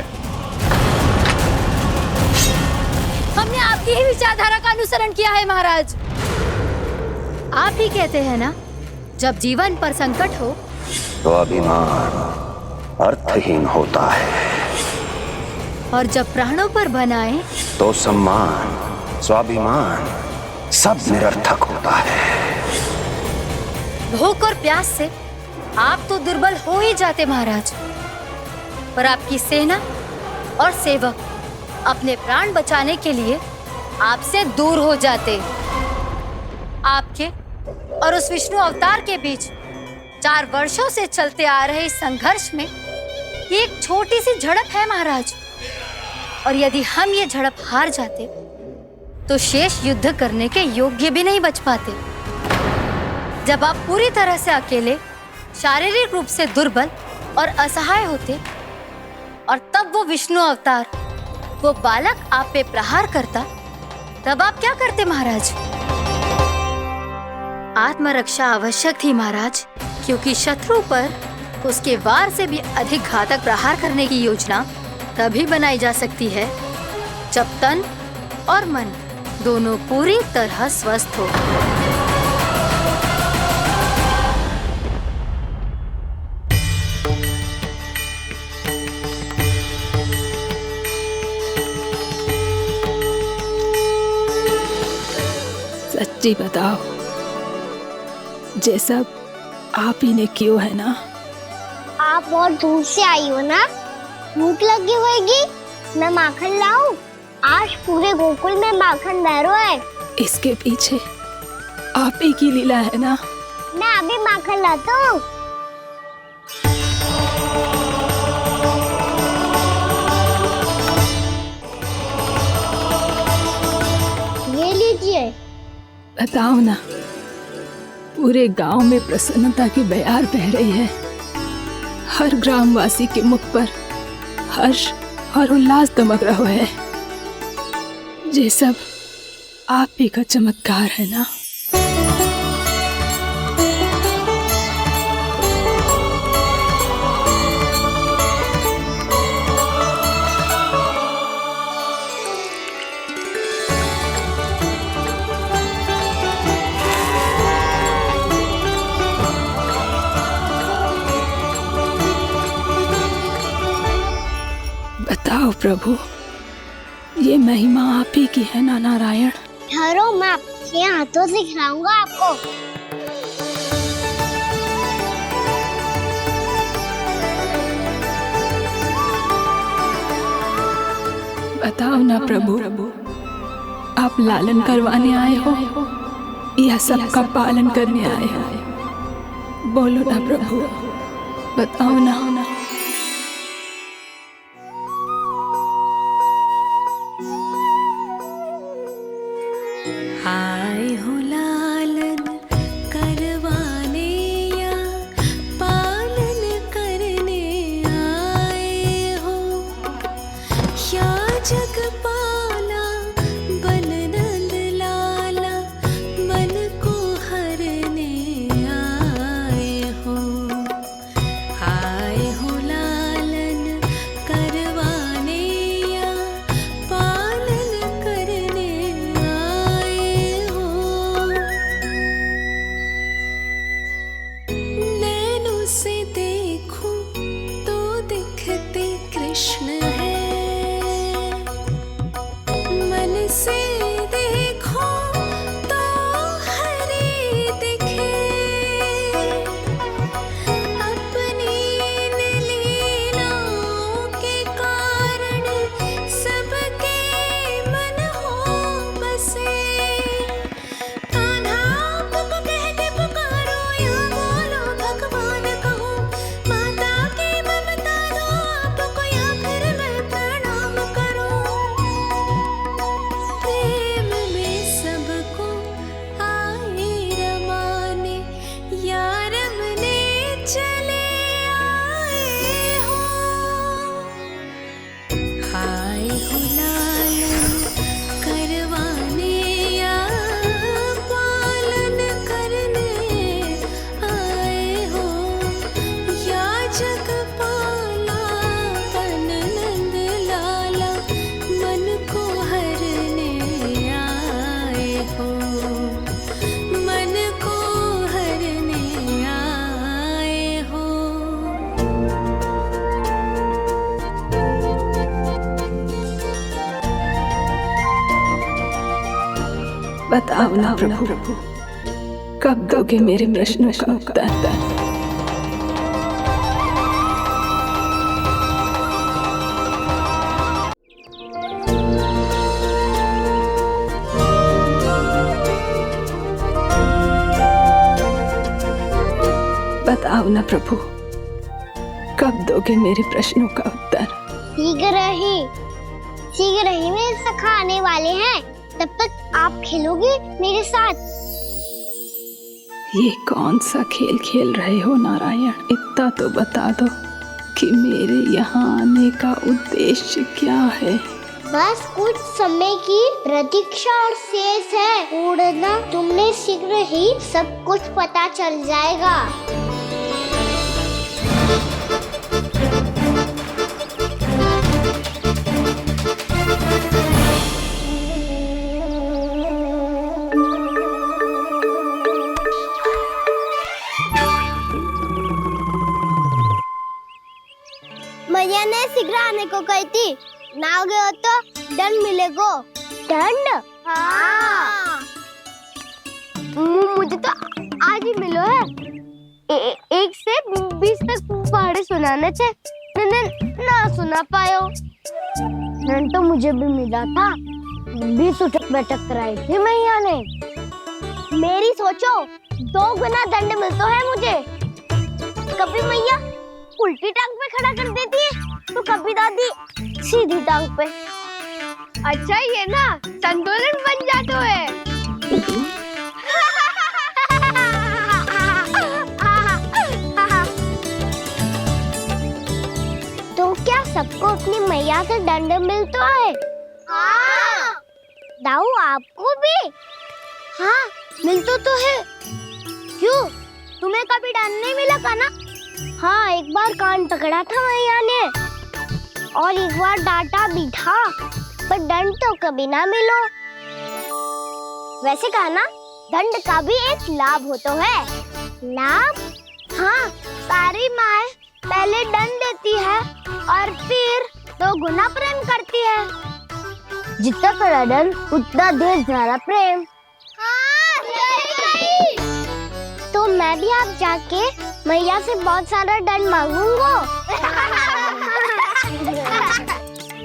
हमने आपकी ही विचारधारा का अनुसरण किया है महाराज। आप ही कहते हैं ना, जब जीवन पर संकट हो तो अभिमान अर्थहीन होता है, और जब प्राणों पर बनाए तो सम्मान स्वाभिमान सब निरर्थक होता है। भूख और प्यास से आप तो दुर्बल हो ही जाते महाराज, पर आपकी सेना और सेवक अपने प्राण बचाने के लिए आपसे दूर हो जाते। आपके और उस विष्णु अवतार के बीच 4 वर्षों से चलते आ रहे इस संघर्ष में ये एक छोटी सी झड़प है महाराज, और यदि हम ये झड़प हार जाते तो शेष युद्ध करने के योग्य भी नहीं बच पाते। जब आप पूरी तरह से अकेले, शारीरिक रूप से दुर्बल और असहाय होते, और तब वो विष्णु अवतार, वो बालक आप पे प्रहार करता, तब आप क्या करते महाराज? आत्मरक्षा आवश्यक थी महाराज, क्योंकि शत्रु पर उसके वार से भी अधिक घातक प्रहार करने की योजना तभी बनाई जा सकती है जब तन और मन दोनों पूरी तरह स्वस्थ हो। सच्ची बताओ, ये सब आप ही ने क्यों है ना? आप बहुत दूर से आई हो ना, भूख लगी होगी। मैं माखन लाऊं? आज पूरे गोकुल में माखन बह रहा है। इसके पीछे आप ही की लीला है ना? मैं अभी माखन लाता हूँ। ये लीजिए। बताओ ना, पूरे गांव में प्रसन्नता की बयार बह रही है। हर ग्रामवासी के मुख पर हर्ष और उल्लास दमक रहा है। ये सब आप ही का चमत्कार है ना? बताओ प्रभु, ये महिमा आप ही की है ना नारायण? ठहरो, मैं आपके हाथों से खिलाऊंगा आपको। बताओ ना प्रभु, आप लालन करवाने आए हो या सबका पालन करने आए हो? बोलो ना प्रभु, बताओ ना। आए हो लालन करवाने या पालन करने आए हो, या जगपाला बन नंद लाला मन को हरने आए हो। आए हो लालन करवाने या पालन करने आए हो। नैनों से देखूं तो दिखते कृष्ण है, मन से देखो तो हरि दिखे। अपनी इन लीलाओं के कारण सबके मन हो बसे। कान्हा आपको कह के पुकारो या बोलो भगवान कहो, माता की ममता दो आपको या फिर मैं प्रणाम करूं। प्रेम में सबको आए रमाने, या रमने चले आए हो। आए हो लालन करवाने या पालन बताओ ना प्रभु, कब दोगे मेरे प्रश्नों का उत्तर? बताओ ना प्रभु, कब दोगे मेरे प्रश्नों का उत्तर? शीघ्र ही मेरे सखा आने वाले हैं, तब तक आप खेलोगे मेरे साथ। ये कौन सा खेल खेल रहे हो नारायण? इतना तो बता दो कि मेरे यहाँ आने का उद्देश्य क्या है? बस कुछ समय की प्रतीक्षा और शेष है। उड़ना तुमने शीघ्र ही सब कुछ पता चल जाएगा। मैया ने शीघ्र आने को कही थी, ना हो गए तो दंड मिलेगा। दंड? हाँ। मुझे तो आज ही मिलो है। 1 से 20 तक पहाड़े सुनाने थे, ना सुना पायो। दंड तो मुझे भी मिला था, 20 उठक बैठक कराई थी मैया ने। मेरी सोचो, 2 गुना दंड मिलता है मुझे। कभी मैया उल्टी टांग पे खड़ा कर देती है, तो कभी दादी सीधी टांग पे। अच्छा ये ना संतुलन बन जाता है। तो क्या सबको अपनी मैया से दंड मिलता है? हाँ। दाऊ आपको भी? हाँ मिलता तो है। क्यों, तुम्हें कभी दंड नहीं मिला का ना? हाँ, एक बार कान पकड़ा था मैया ने और एक बार डांटा भी था, पर दंड तो कभी ना मिलो। वैसे कहा ना, दंड का भी एक लाभ होता है। लाभ? हाँ, सारी माँ पहले दंड देती है और फिर 2 गुना प्रेम करती है। जितना बड़ा दंड उतना ढेर सारा प्रेम। हाँ, सही कही। तो मैं भी आप जाके मैया से बहुत सारा दंड मांगूंगा।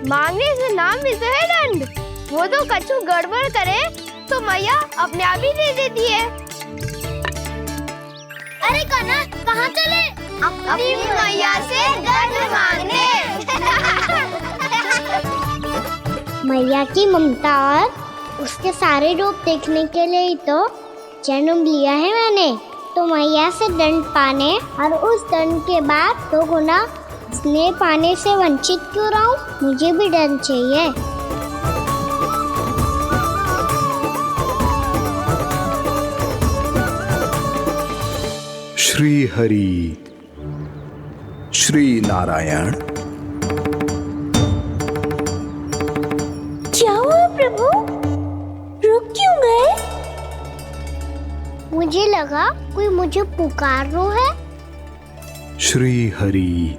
मांगने से ना मिलता है दंड, वो तो कछु गड़बड़ करे तो मैया अपने आप ही दे देती है। अरे कना, कहाँ चले? अपनी मैया से दंड मांगने। मैया की ममता और उसके सारे रूप देखने के लिए ही तो जन्म लिया है मैंने। तो मैया से दंड पाने और उस दंड के बाद 2 गुना स्नेह पाने से वंचित क्यों रहूं? मुझे भी दंड चाहिए। श्री हरि, श्री नारायण। क्या हुआ प्रभु? रुक क्यों गए? मुझे लगा कोई मुझे पुकार रहा है। श्री हरि।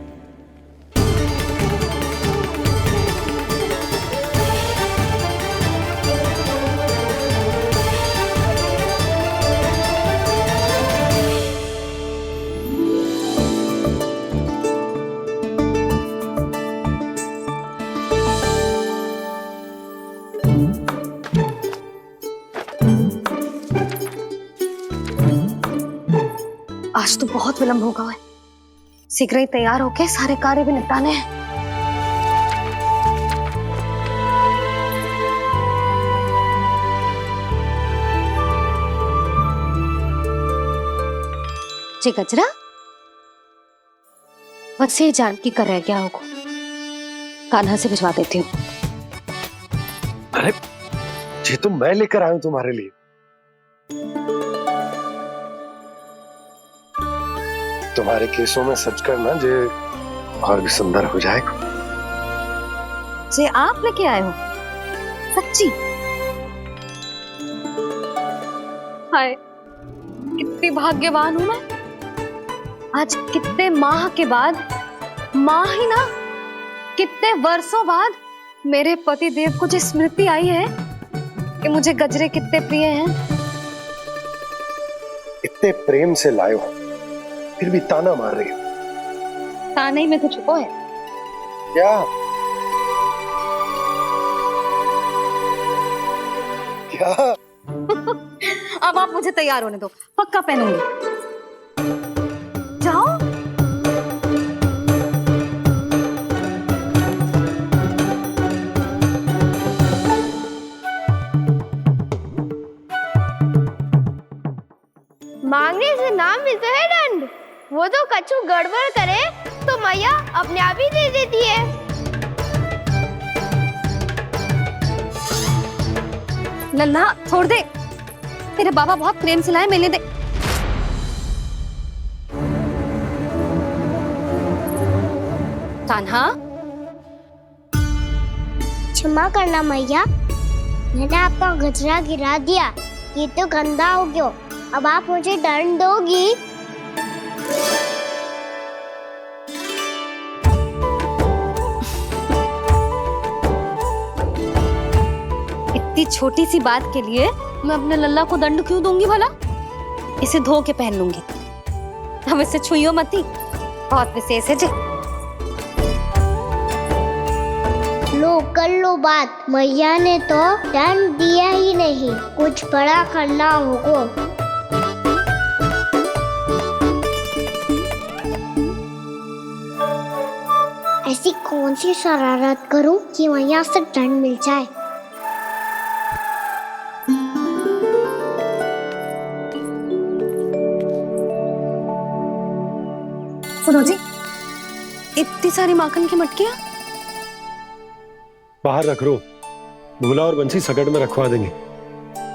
आज तो बहुत विलंब होगा है। शीघ्र ही तैयार होके सारे कार्य भी निपटाने हैं। जी गजरा, बस ये जानकी कर रह गया होगा, कान्हा से भिजवा देती हूँ। अरे ये तो मैं लेकर आया हूं तुम्हारे लिए। तुम्हारे केसों में सच करना जे और भी सुंदर हो जाएगा। जे आप लेके आए हो? सच्ची? हाय, कितनी भाग्यवान हूं मैं। आज कितने माह के बाद, माह ही ना, कितने वर्षों बाद मेरे पति देव को जो स्मृति आई है कि मुझे गजरे कितने प्रिय हैं। इतने प्रेम से लाए हो, फिर भी ताना मार रही हो। ताने में कुछ छुपो है क्या? क्या? अब आप मुझे तैयार होने दो, पक्का पहनूंगी। जाओ। मांगने से नाम मिलता है दंड। वो तो कछु गड़बड़ करे तो मैया अपने आप ही दे देती है। लल्ला छोड़ दे, तेरे बाबा बहुत प्रेम से लाए, मिलने दे। कान्हा, क्षमा करना मैया, मैंने आपका गजरा गिरा दिया, ये तो गंदा हो गया। अब आप मुझे दंड दोगी? इतनी छोटी सी बात के लिए मैं अपने लल्ला को दंड क्यों दूंगी भला? इसे धो के पहन लूंगी। हम इसे छुइयो मती, बहुत विशेष है जी। लो कर लो बात, मैया ने तो दंड दिया ही नहीं, कुछ बड़ा करना होगा। ऐसी कौन सी शरारत करूं कि मैया से दंड मिल जाए? सुनो जी, इतनी सारी माखन की मटकियां बाहर रख रो, भूला और बंसी सकट में रखवा देंगे।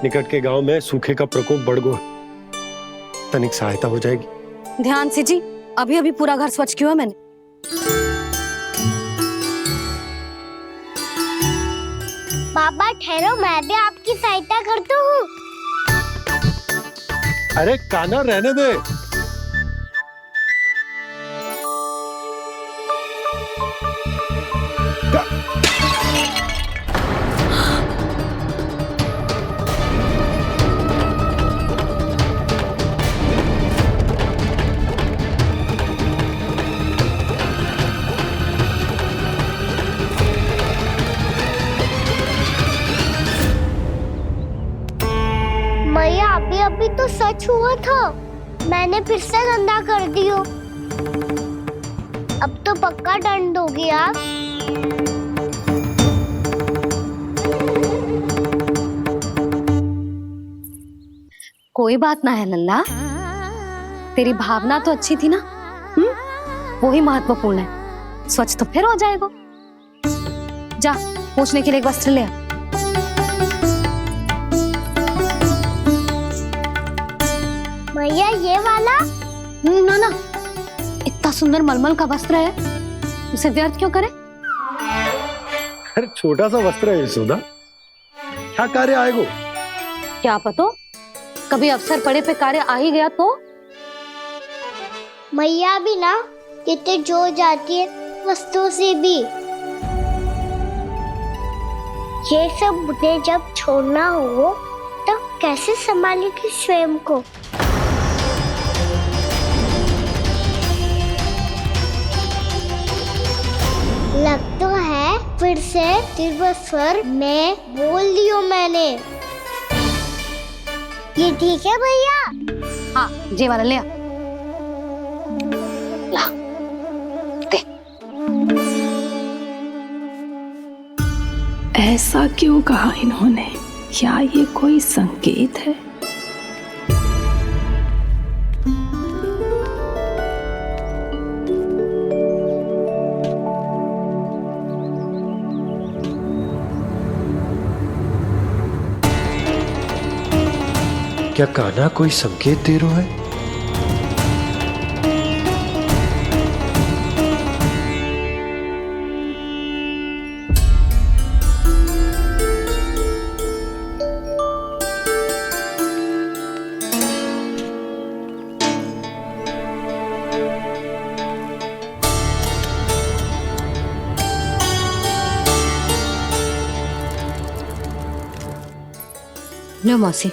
निकट के गांव में सूखे का प्रकोप बढ़ गया, तनिक सहायता हो जाएगी। ध्यान से जी, अभी अभी पूरा घर स्वच्छ किया मैंने। बाबा ठहरो, मैं भी आपकी सहायता करता हूँ। अरे कान्हा रहने दे। मैया अभी अभी तो सच हुआ था, मैंने फिर से गंदा कर दियो। अब तो पक्का दंड दोगी आप। कोई बात ना है लल्ला, तेरी भावना तो अच्छी थी ना, वही महत्वपूर्ण है। स्वच्छ तो फिर हो जाएगा। जा, पूछने के लिए एक वस्त्र ले आ। भैया ये वाला? ना ना, इतना सुंदर मलमल का वस्त्र है, उसे व्यर्थ क्यों करे? अरे छोटा सा वस्त्र है यशोदा, क्या कार्य आएगा? क्या पता, कभी अवसर पड़े पे कार्य आ ही गया तो। मैया भी ना कितने जो जाती है वस्तुओं से भी। ये सब मुझे जब छोड़ना हो तो कैसे संभालेगी स्वयं को? लग तो है फिर से तिरस्वर में बोल दियो मैंने। ये ठीक है भैया? हाँ, ये वाला ले आ। ला, दे। ऐसा क्यों कहा इन्होंने? क्या ये कोई संकेत है? क्या कान्हा कोई संकेत दे रहा है? लो मौसी।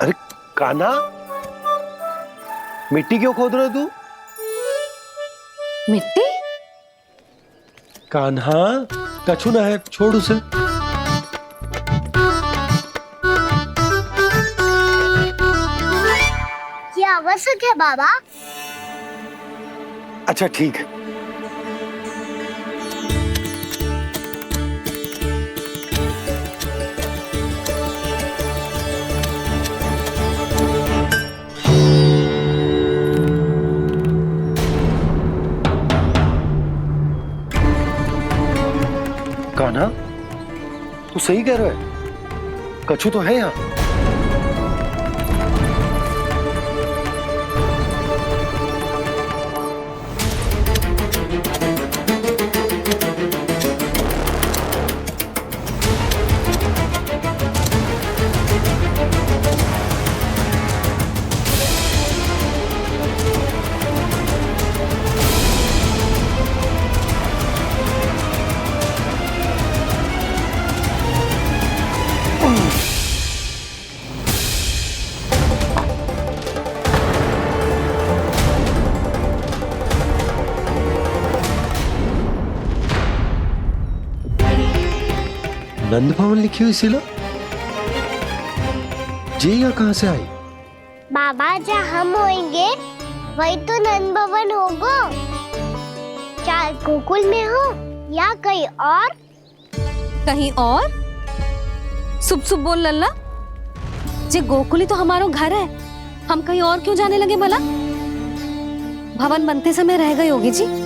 अरे कान्हा, मिट्टी क्यों खोद रहे तू? मिट्टी? कान्हा, कछु ना है, छोड़ उसे। ये आवश्यक है बाबा। अच्छा ठीक है। कान्हा, तू सही कह रहा है, कछु तो है यहाँ। नंद भवन लिखी हुई सिला, जी यहाँ कहाँ से आई? बाबा जहाँ हम होंगे वही तो नंद भवन होगा। चाहे गोकुल में हो या कहीं और। कहीं और? सुब सुब बोल लल्ला। जे गोकुल ही तो हमारा घर है, हम कहीं और क्यों जाने लगे भला? भवन बनते समय रह गई होगी जी।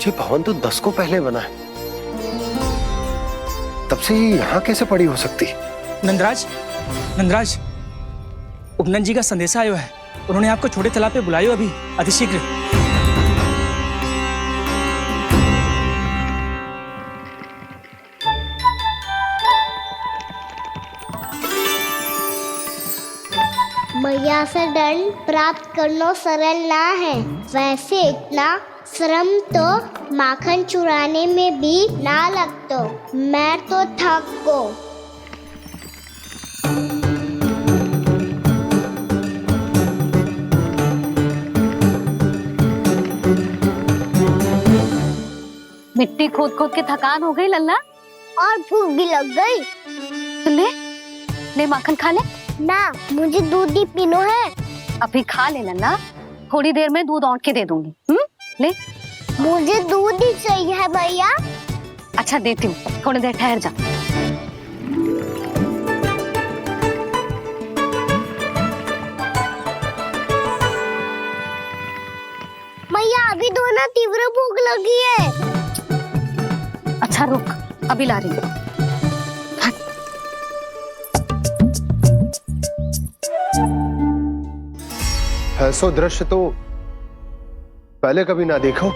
ये भवन तो 10 को पहले बना है, तब से ही यहाँ कैसे पड़ी हो सकती? नंदराज, नंदराज, उपनंद जी का संदेशा आयो है। उन्होंने आपको छोटे तालाब पे बुलायो अभी, अतिशीघ्र। मैया से दंड प्राप्त करना सरल ना है। वैसे इतना श्रम तो माखन चुराने में भी ना लगतो। मैं तो थक को। मिट्टी खोद खोद के थकान हो गई लल्ला, और भूख भी लग गई। तो ले ले माखन खा ले। ना, मुझे दूध ही पीनो है। अभी खा ले लल्ला, थोड़ी देर में दूध औंट के दे दूंगी। ले। मुझे दूध ही चाहिए है भैया। अच्छा देती हूँ, थोड़ी देर ठहर जा। मैया अभी दोनों तीव्र भूख लगी है। अच्छा रुक, अभी ला रही हूँ। ऐसा दृश्य तो पहले कभी ना देखो।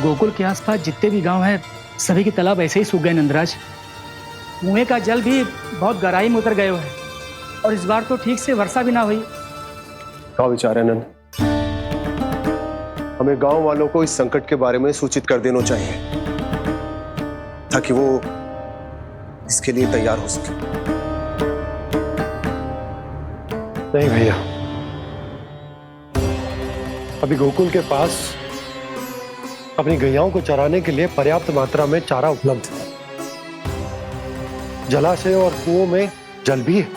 गोकुल के आसपास जितने भी गांव हैं, सभी के तालाब ऐसे ही सूख गए नंदराज। कुएं का जल भी बहुत गहराई में उतर गए है, और इस बार तो ठीक से वर्षा भी ना हुई। क्या विचार है नंद? हमें गांव वालों को इस संकट के बारे में सूचित कर देना चाहिए, ताकि वो इसके लिए तैयार हो सके। नहीं भैया, अभी गोकुल के पास अपनी गैयाओं को चराने के लिए पर्याप्त मात्रा में चारा उपलब्ध है। जलाशय और कुओं में जल भी है।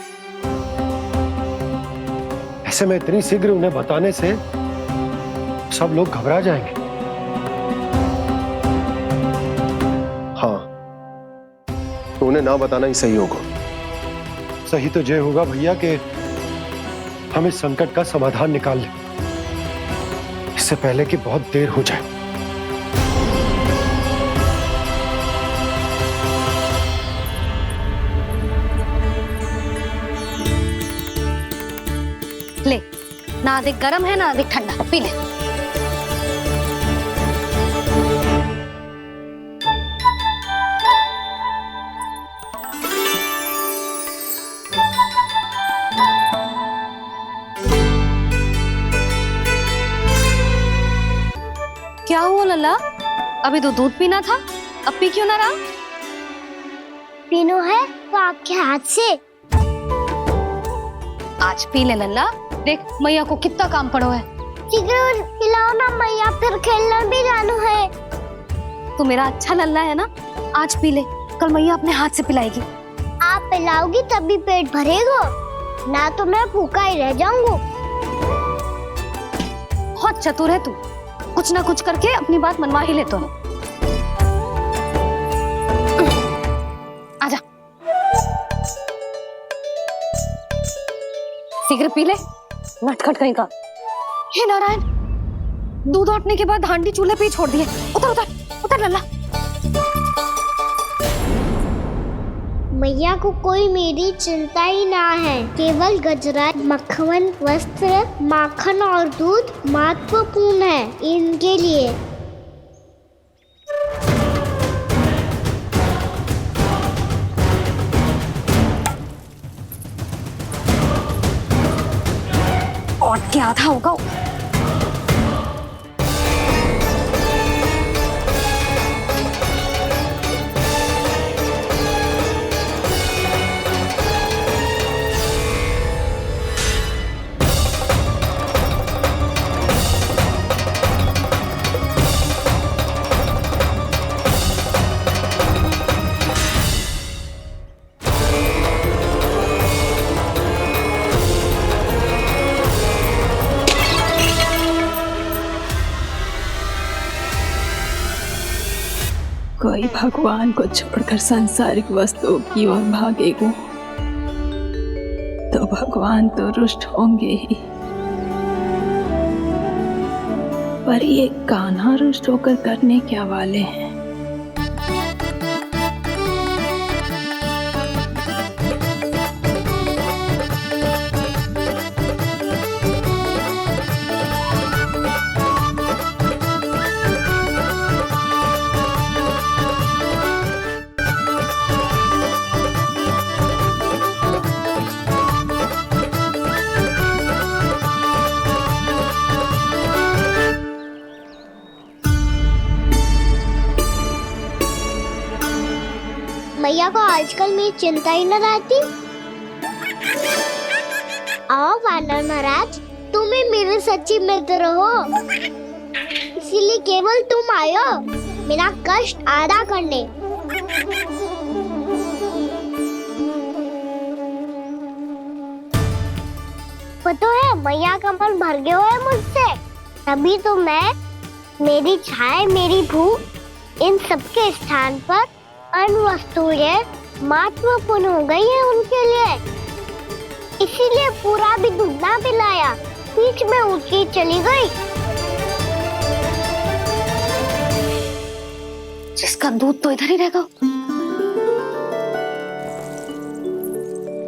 ऐसे में इतनी शीघ्र उन्हें बताने से सब लोग घबरा जाएंगे। हाँ, तो उन्हें ना बताना ही सही होगा। सही तो ये होगा भैया कि हम इस संकट का समाधान निकाल लें, इससे पहले कि बहुत देर हो जाए। ना अधिक गर्म है ना अधिक ठंडा, पी ले। क्या हुआ लल्ला? अभी तो दूध पीना था, अब पी क्यों ना रहा? पीनो है तो आपके हाथ से। आज पी ले लल्ला, देख मैया को कितना काम पड़ो है। शीघ्र खिलाओ ना मैया, फिर खेलना भी जानो है। तू मेरा अच्छा लल्ला है ना, आज पी ले, कल मैया अपने हाथ से पिलाएगी। आप पिलाओगी तभी पेट भरेगा, ना तो मैं भूखा ही रह जाऊंगा। बहुत चतुर है तू, कुछ ना कुछ करके अपनी बात मनवा ही लेता है। आजा, शीघ्र पी ले, नटखट कहीं का। हे नारायण, दूध औटने के बाद हांडी चूल्हे पे ही छोड़ दिए। उतर उतर उतर लल्ला। मैया को कोई मेरी चिंता ही ना है, केवल गजरा, मक्खन, वस्त्र, माखन और दूध महत्वपूर्ण है इनके लिए। और क्या आधा होगा। कोई भगवान को छोड़कर सांसारिक वस्तुओं की ओर भागेगा तो भगवान तो रुष्ट होंगे ही, पर ये कान्हा रुष्ट होकर करने क्या वाले हैं? मैया को आजकल मेरी चिंता ही न रहती। आओ वानर महाराज, तुम ही मेरे सच्ची मित्र हो, इसीलिए केवल तुम आयो मेरा कष्ट आधा करने। पता है मैया का मन भर गया है मुझसे, तभी तो मैं, मेरी छाया, मेरी भूख, इन सबके स्थान पर अन्य वस्तुएं महत्वपूर्ण हो गई है उनके लिए, इसीलिए पूरा भी दूध ना पिलाया, बीच में उठ के चली गई। जिसका दूध तो इधर ही रहेगा।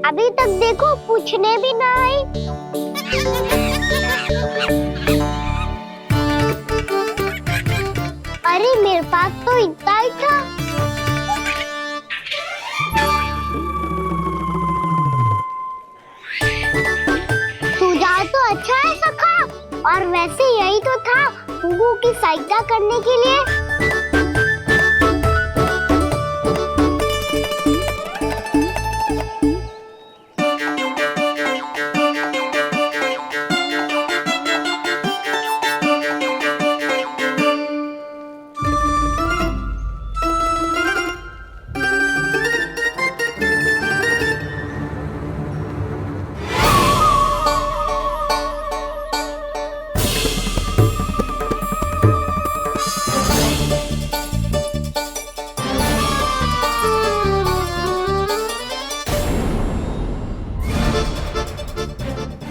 अभी तक देखो पूछने भी ना आई। अरे मेरे पास तो इतना ही था। सुझाव तो अच्छा है सखा, और वैसे यही तो था गुगू की सहायता करने के लिए।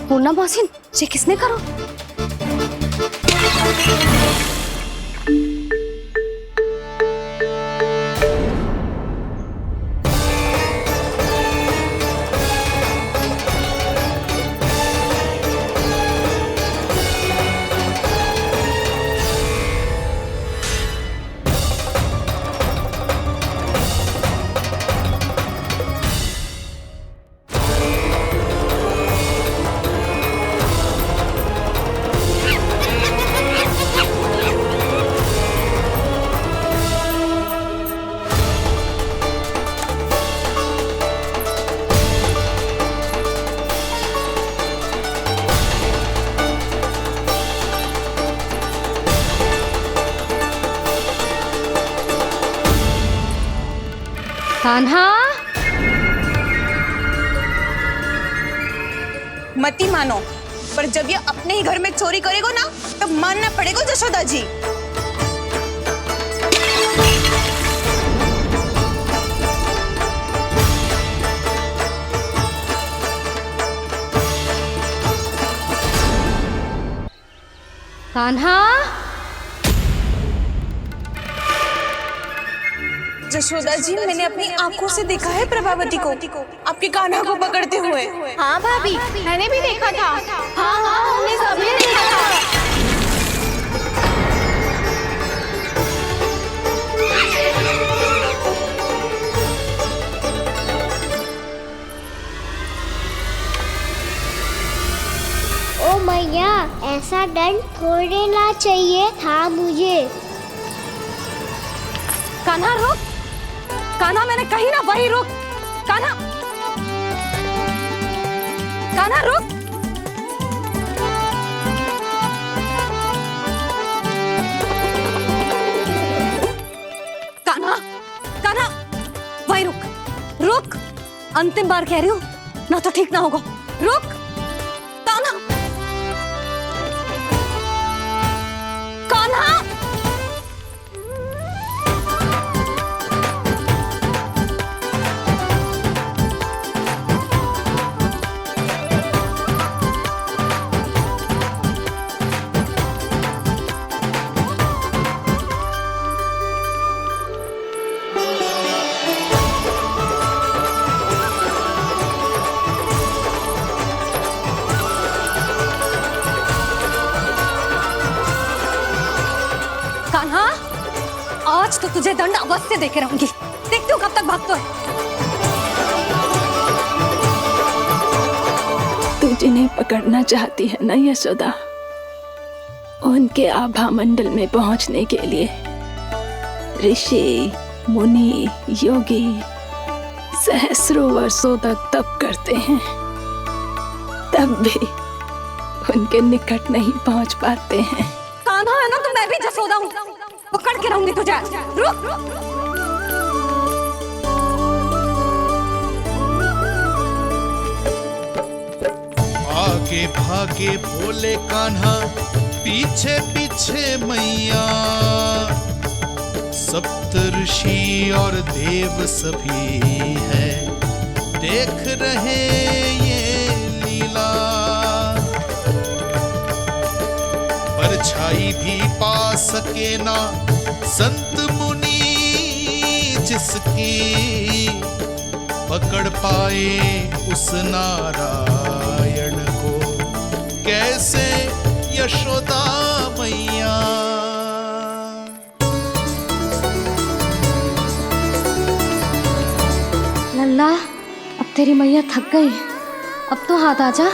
पूर्णा मौसी, ये किसने करो? कान्हा, मत ही मानो, पर जब ये अपने ही घर में चोरी करेगा ना तब मानना पड़ेगा जशोदा जी। कान्हा, जशोदा जी, मैंने अपनी आंखों से देखा है प्रभावती को आपके कान्हा को पकड़ते हुए। हाँ भाभी, मैंने भी देखा था। हाँ हाँ, हमने सबने देखा था। ओ मैया, ऐसा डर छोड़ना चाहिए था मुझे। कान्हा रुक, कान्हा मैंने कही ना वही रुक। कान्हा, कान्हा रुक। कान्हा, कान्हा वही रुक, रुक। अंतिम बार कह रही हूँ, ना तो ठीक ना होगा। रुक कान्हा, कान्हा। कान्हा, आज तो तुझे दंड अवश्य देके रहूंगी। देखती हूँ कब तक भागता है। तू जिन्हें पकड़ना चाहती है ना यशोदा, उनके आभा मंडल में पहुंचने के लिए ऋषि, मुनि, योगी सहस्रों वर्षों तक तप करते हैं, तब भी उनके निकट नहीं पहुंच पाते हैं। कान्हा है ना, तो मैं भी जसोदा हूँ, पकड़ के रहूंगी तुझे। रुक। आगे भागे भोले कान्हा, पीछे पीछे मैया, सप्तऋषि और देव सभी है देख रहे ये लीला। परछाई भी पा सके ना संत मुनि जिसकी, पकड़ पाए उस नारायण को कैसे यशोदा मैया। लल्ला, अब तेरी मैया थक गई, अब तो हाथ आजा।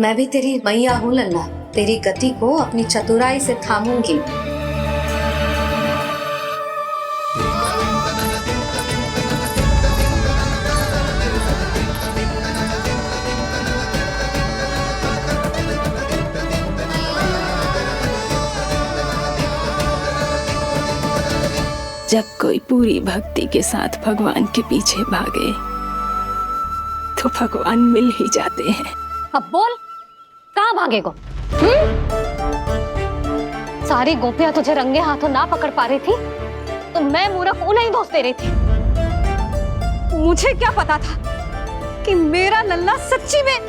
मैं भी तेरी मैया हूँ लल्ला, तेरी गति को अपनी चतुराई से थामूंगी। जब कोई पूरी भक्ति के साथ भगवान के पीछे भागे तो भगवान मिल ही जाते हैं। अब बोल, कहाँ भागेगा? सारी गोपियां तुझे रंगे हाथों ना पकड़ पा रही थी, तो मैं मूर्ख उन्हें ही दोष दे रही थी। मुझे क्या पता था कि मेरा लल्ला सच्ची में।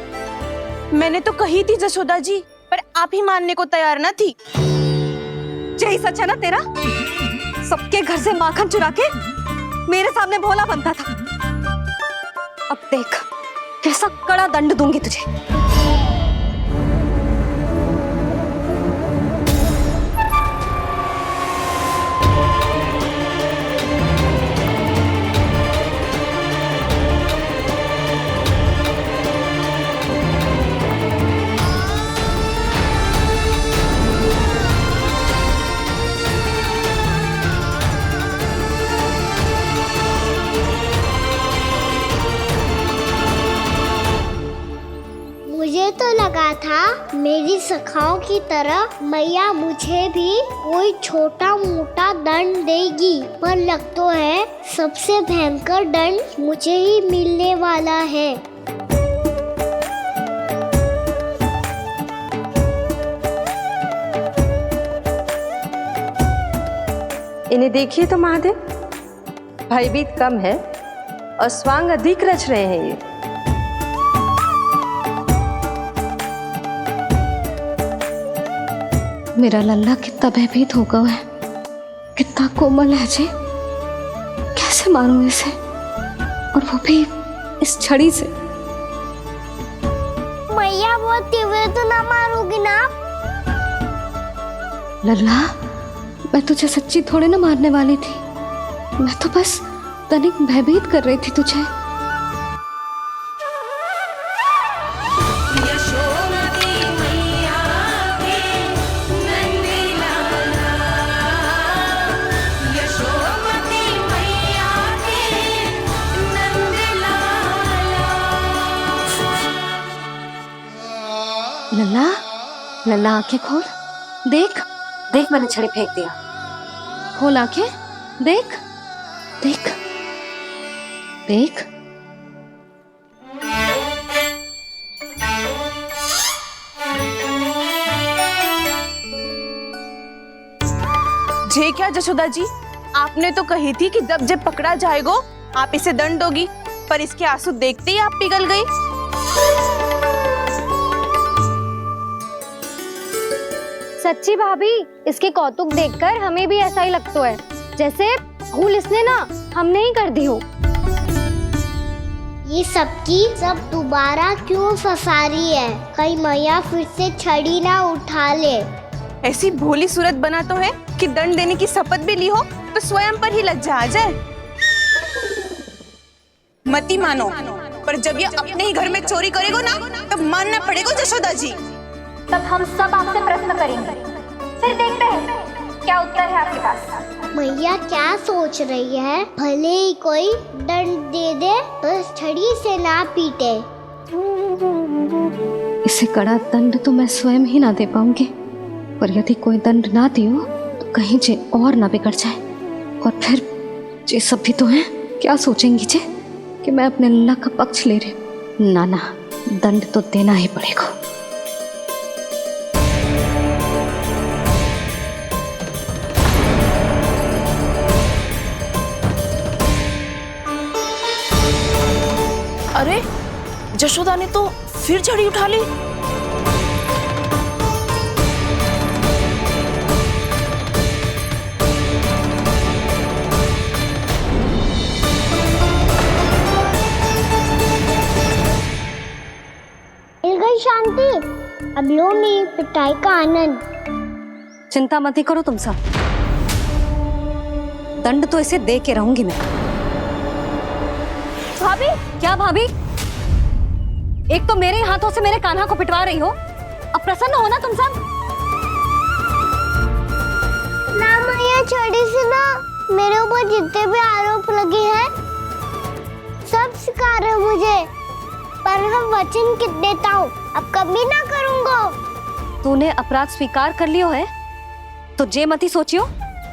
मैंने तो कही थी जशोदा जी, पर आप ही मानने को तैयार ना थी। यही सच है ना तेरा? सबके घर से माखन चुरा के मेरे सामने भोला बनता था। अब देख कैसा कड़ा दंड दूंगी तुझे। मुझे तो लगा था मेरी सखाओं की तरह मैया मुझे भी कोई छोटा मोटा दंड देगी, पर लग तो है सबसे भयंकर दंड मुझे ही मिलने वाला है। इन्हें देखिए तो महादेव, भयभीत कम है और स्वांग अधिक रच रहे हैं ये। मेरा लल्ला कितना भयभीत हो गया है, कितना कोमल है जी। कैसे मारूं इसे, और वो भी इस छड़ी से। मैया बहुत तीव्र तो ना मारोगी ना? लल्ला, मैं तुझे सच्ची थोड़े ना मारने वाली थी, मैं तो बस तनिक भयभीत कर रही थी तुझे। लल्ला, लल्ला आंखें खोल, देख देख, मैंने छड़ी फेंक दिया। खोल आंखें, देख देख देख। जे क्या जशोदा जी, आपने तो कही थी कि जब पकड़ा जाएगा आप इसे दंड दोगी, पर इसके आंसू देखते ही आप पिघल गई। सच्ची भाभी, इसके कौतुक देखकर हमें भी ऐसा ही लगता है, जैसे भूल इसने ना हमने ही कर दी हो। ये सबकी सब दोबारा क्यों फंसा रही है? कहीं मैया फिर से छड़ी ना उठा ले। ऐसी भोली सूरत बना तो है कि दंड देने की शपथ भी ली हो तो स्वयं पर ही लज्जा आ जाए। मती मानो, पर जब ये अपने ही घर में चोरी करेगो ना, तब मानना पड़ेगा जशोदा जी। तब हम सब आपसे प्रश्न करेंगे, फिर देखते हैं क्या उत्तर है आपके पास। मैया क्या सोच रही है? भले ही कोई दंड दे दे, बस छड़ी से ना पीटे। इसे कड़ा दंड तो मैं स्वयं ही ना दे पाऊंगी, पर यदि कोई दंड ना दियो तो कहीं जे और ना बिगड़ जाए, और फिर जे सब भी तो हैं, क्या सोचेंगी जे कि मैं अपने लल्ला का पक्ष ले रही हूँ। ना ना, दंड तो देना ही पड़ेगा। अरे जशोदा ने तो फिर छड़ी उठा ली। मिल गई शांति, अब लो मेरी पिटाई का आनंद। चिंता मत ही करो तुम सब, दंड तो इसे दे के रहूंगी मैं। भाभी, क्या भाभी? एक तो मेरे हाथों से मेरे कान्हा को पिटवा रही हो, अब प्रसन्न हो ना तुम सब? ना मैया, छड़ी से ना मेरे ऊपर जितने भी आरोप लगे हैं सब स्वीकार है मुझे, पर हम वचन कित देता हूँ, अब कभी ना करूँगा। तूने अपराध स्वीकार कर लियो है तो जे मती सोचियो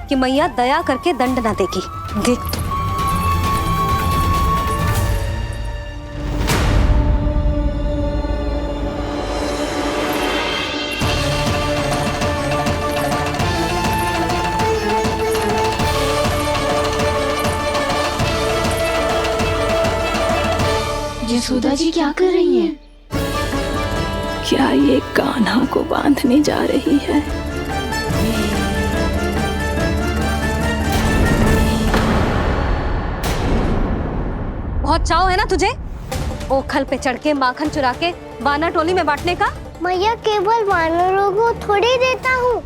कि मैया दया करके दंड ना देगी। देख यशोदा जी क्या कर रही हैं? क्या ये कान्हा को बांधने जा रही है? बहुत चाव है ना तुझे ओखल पे चढ़ के माखन चुरा के वानर टोली में बांटने का? मैया केवल वानरों को थोड़ी देता हूँ,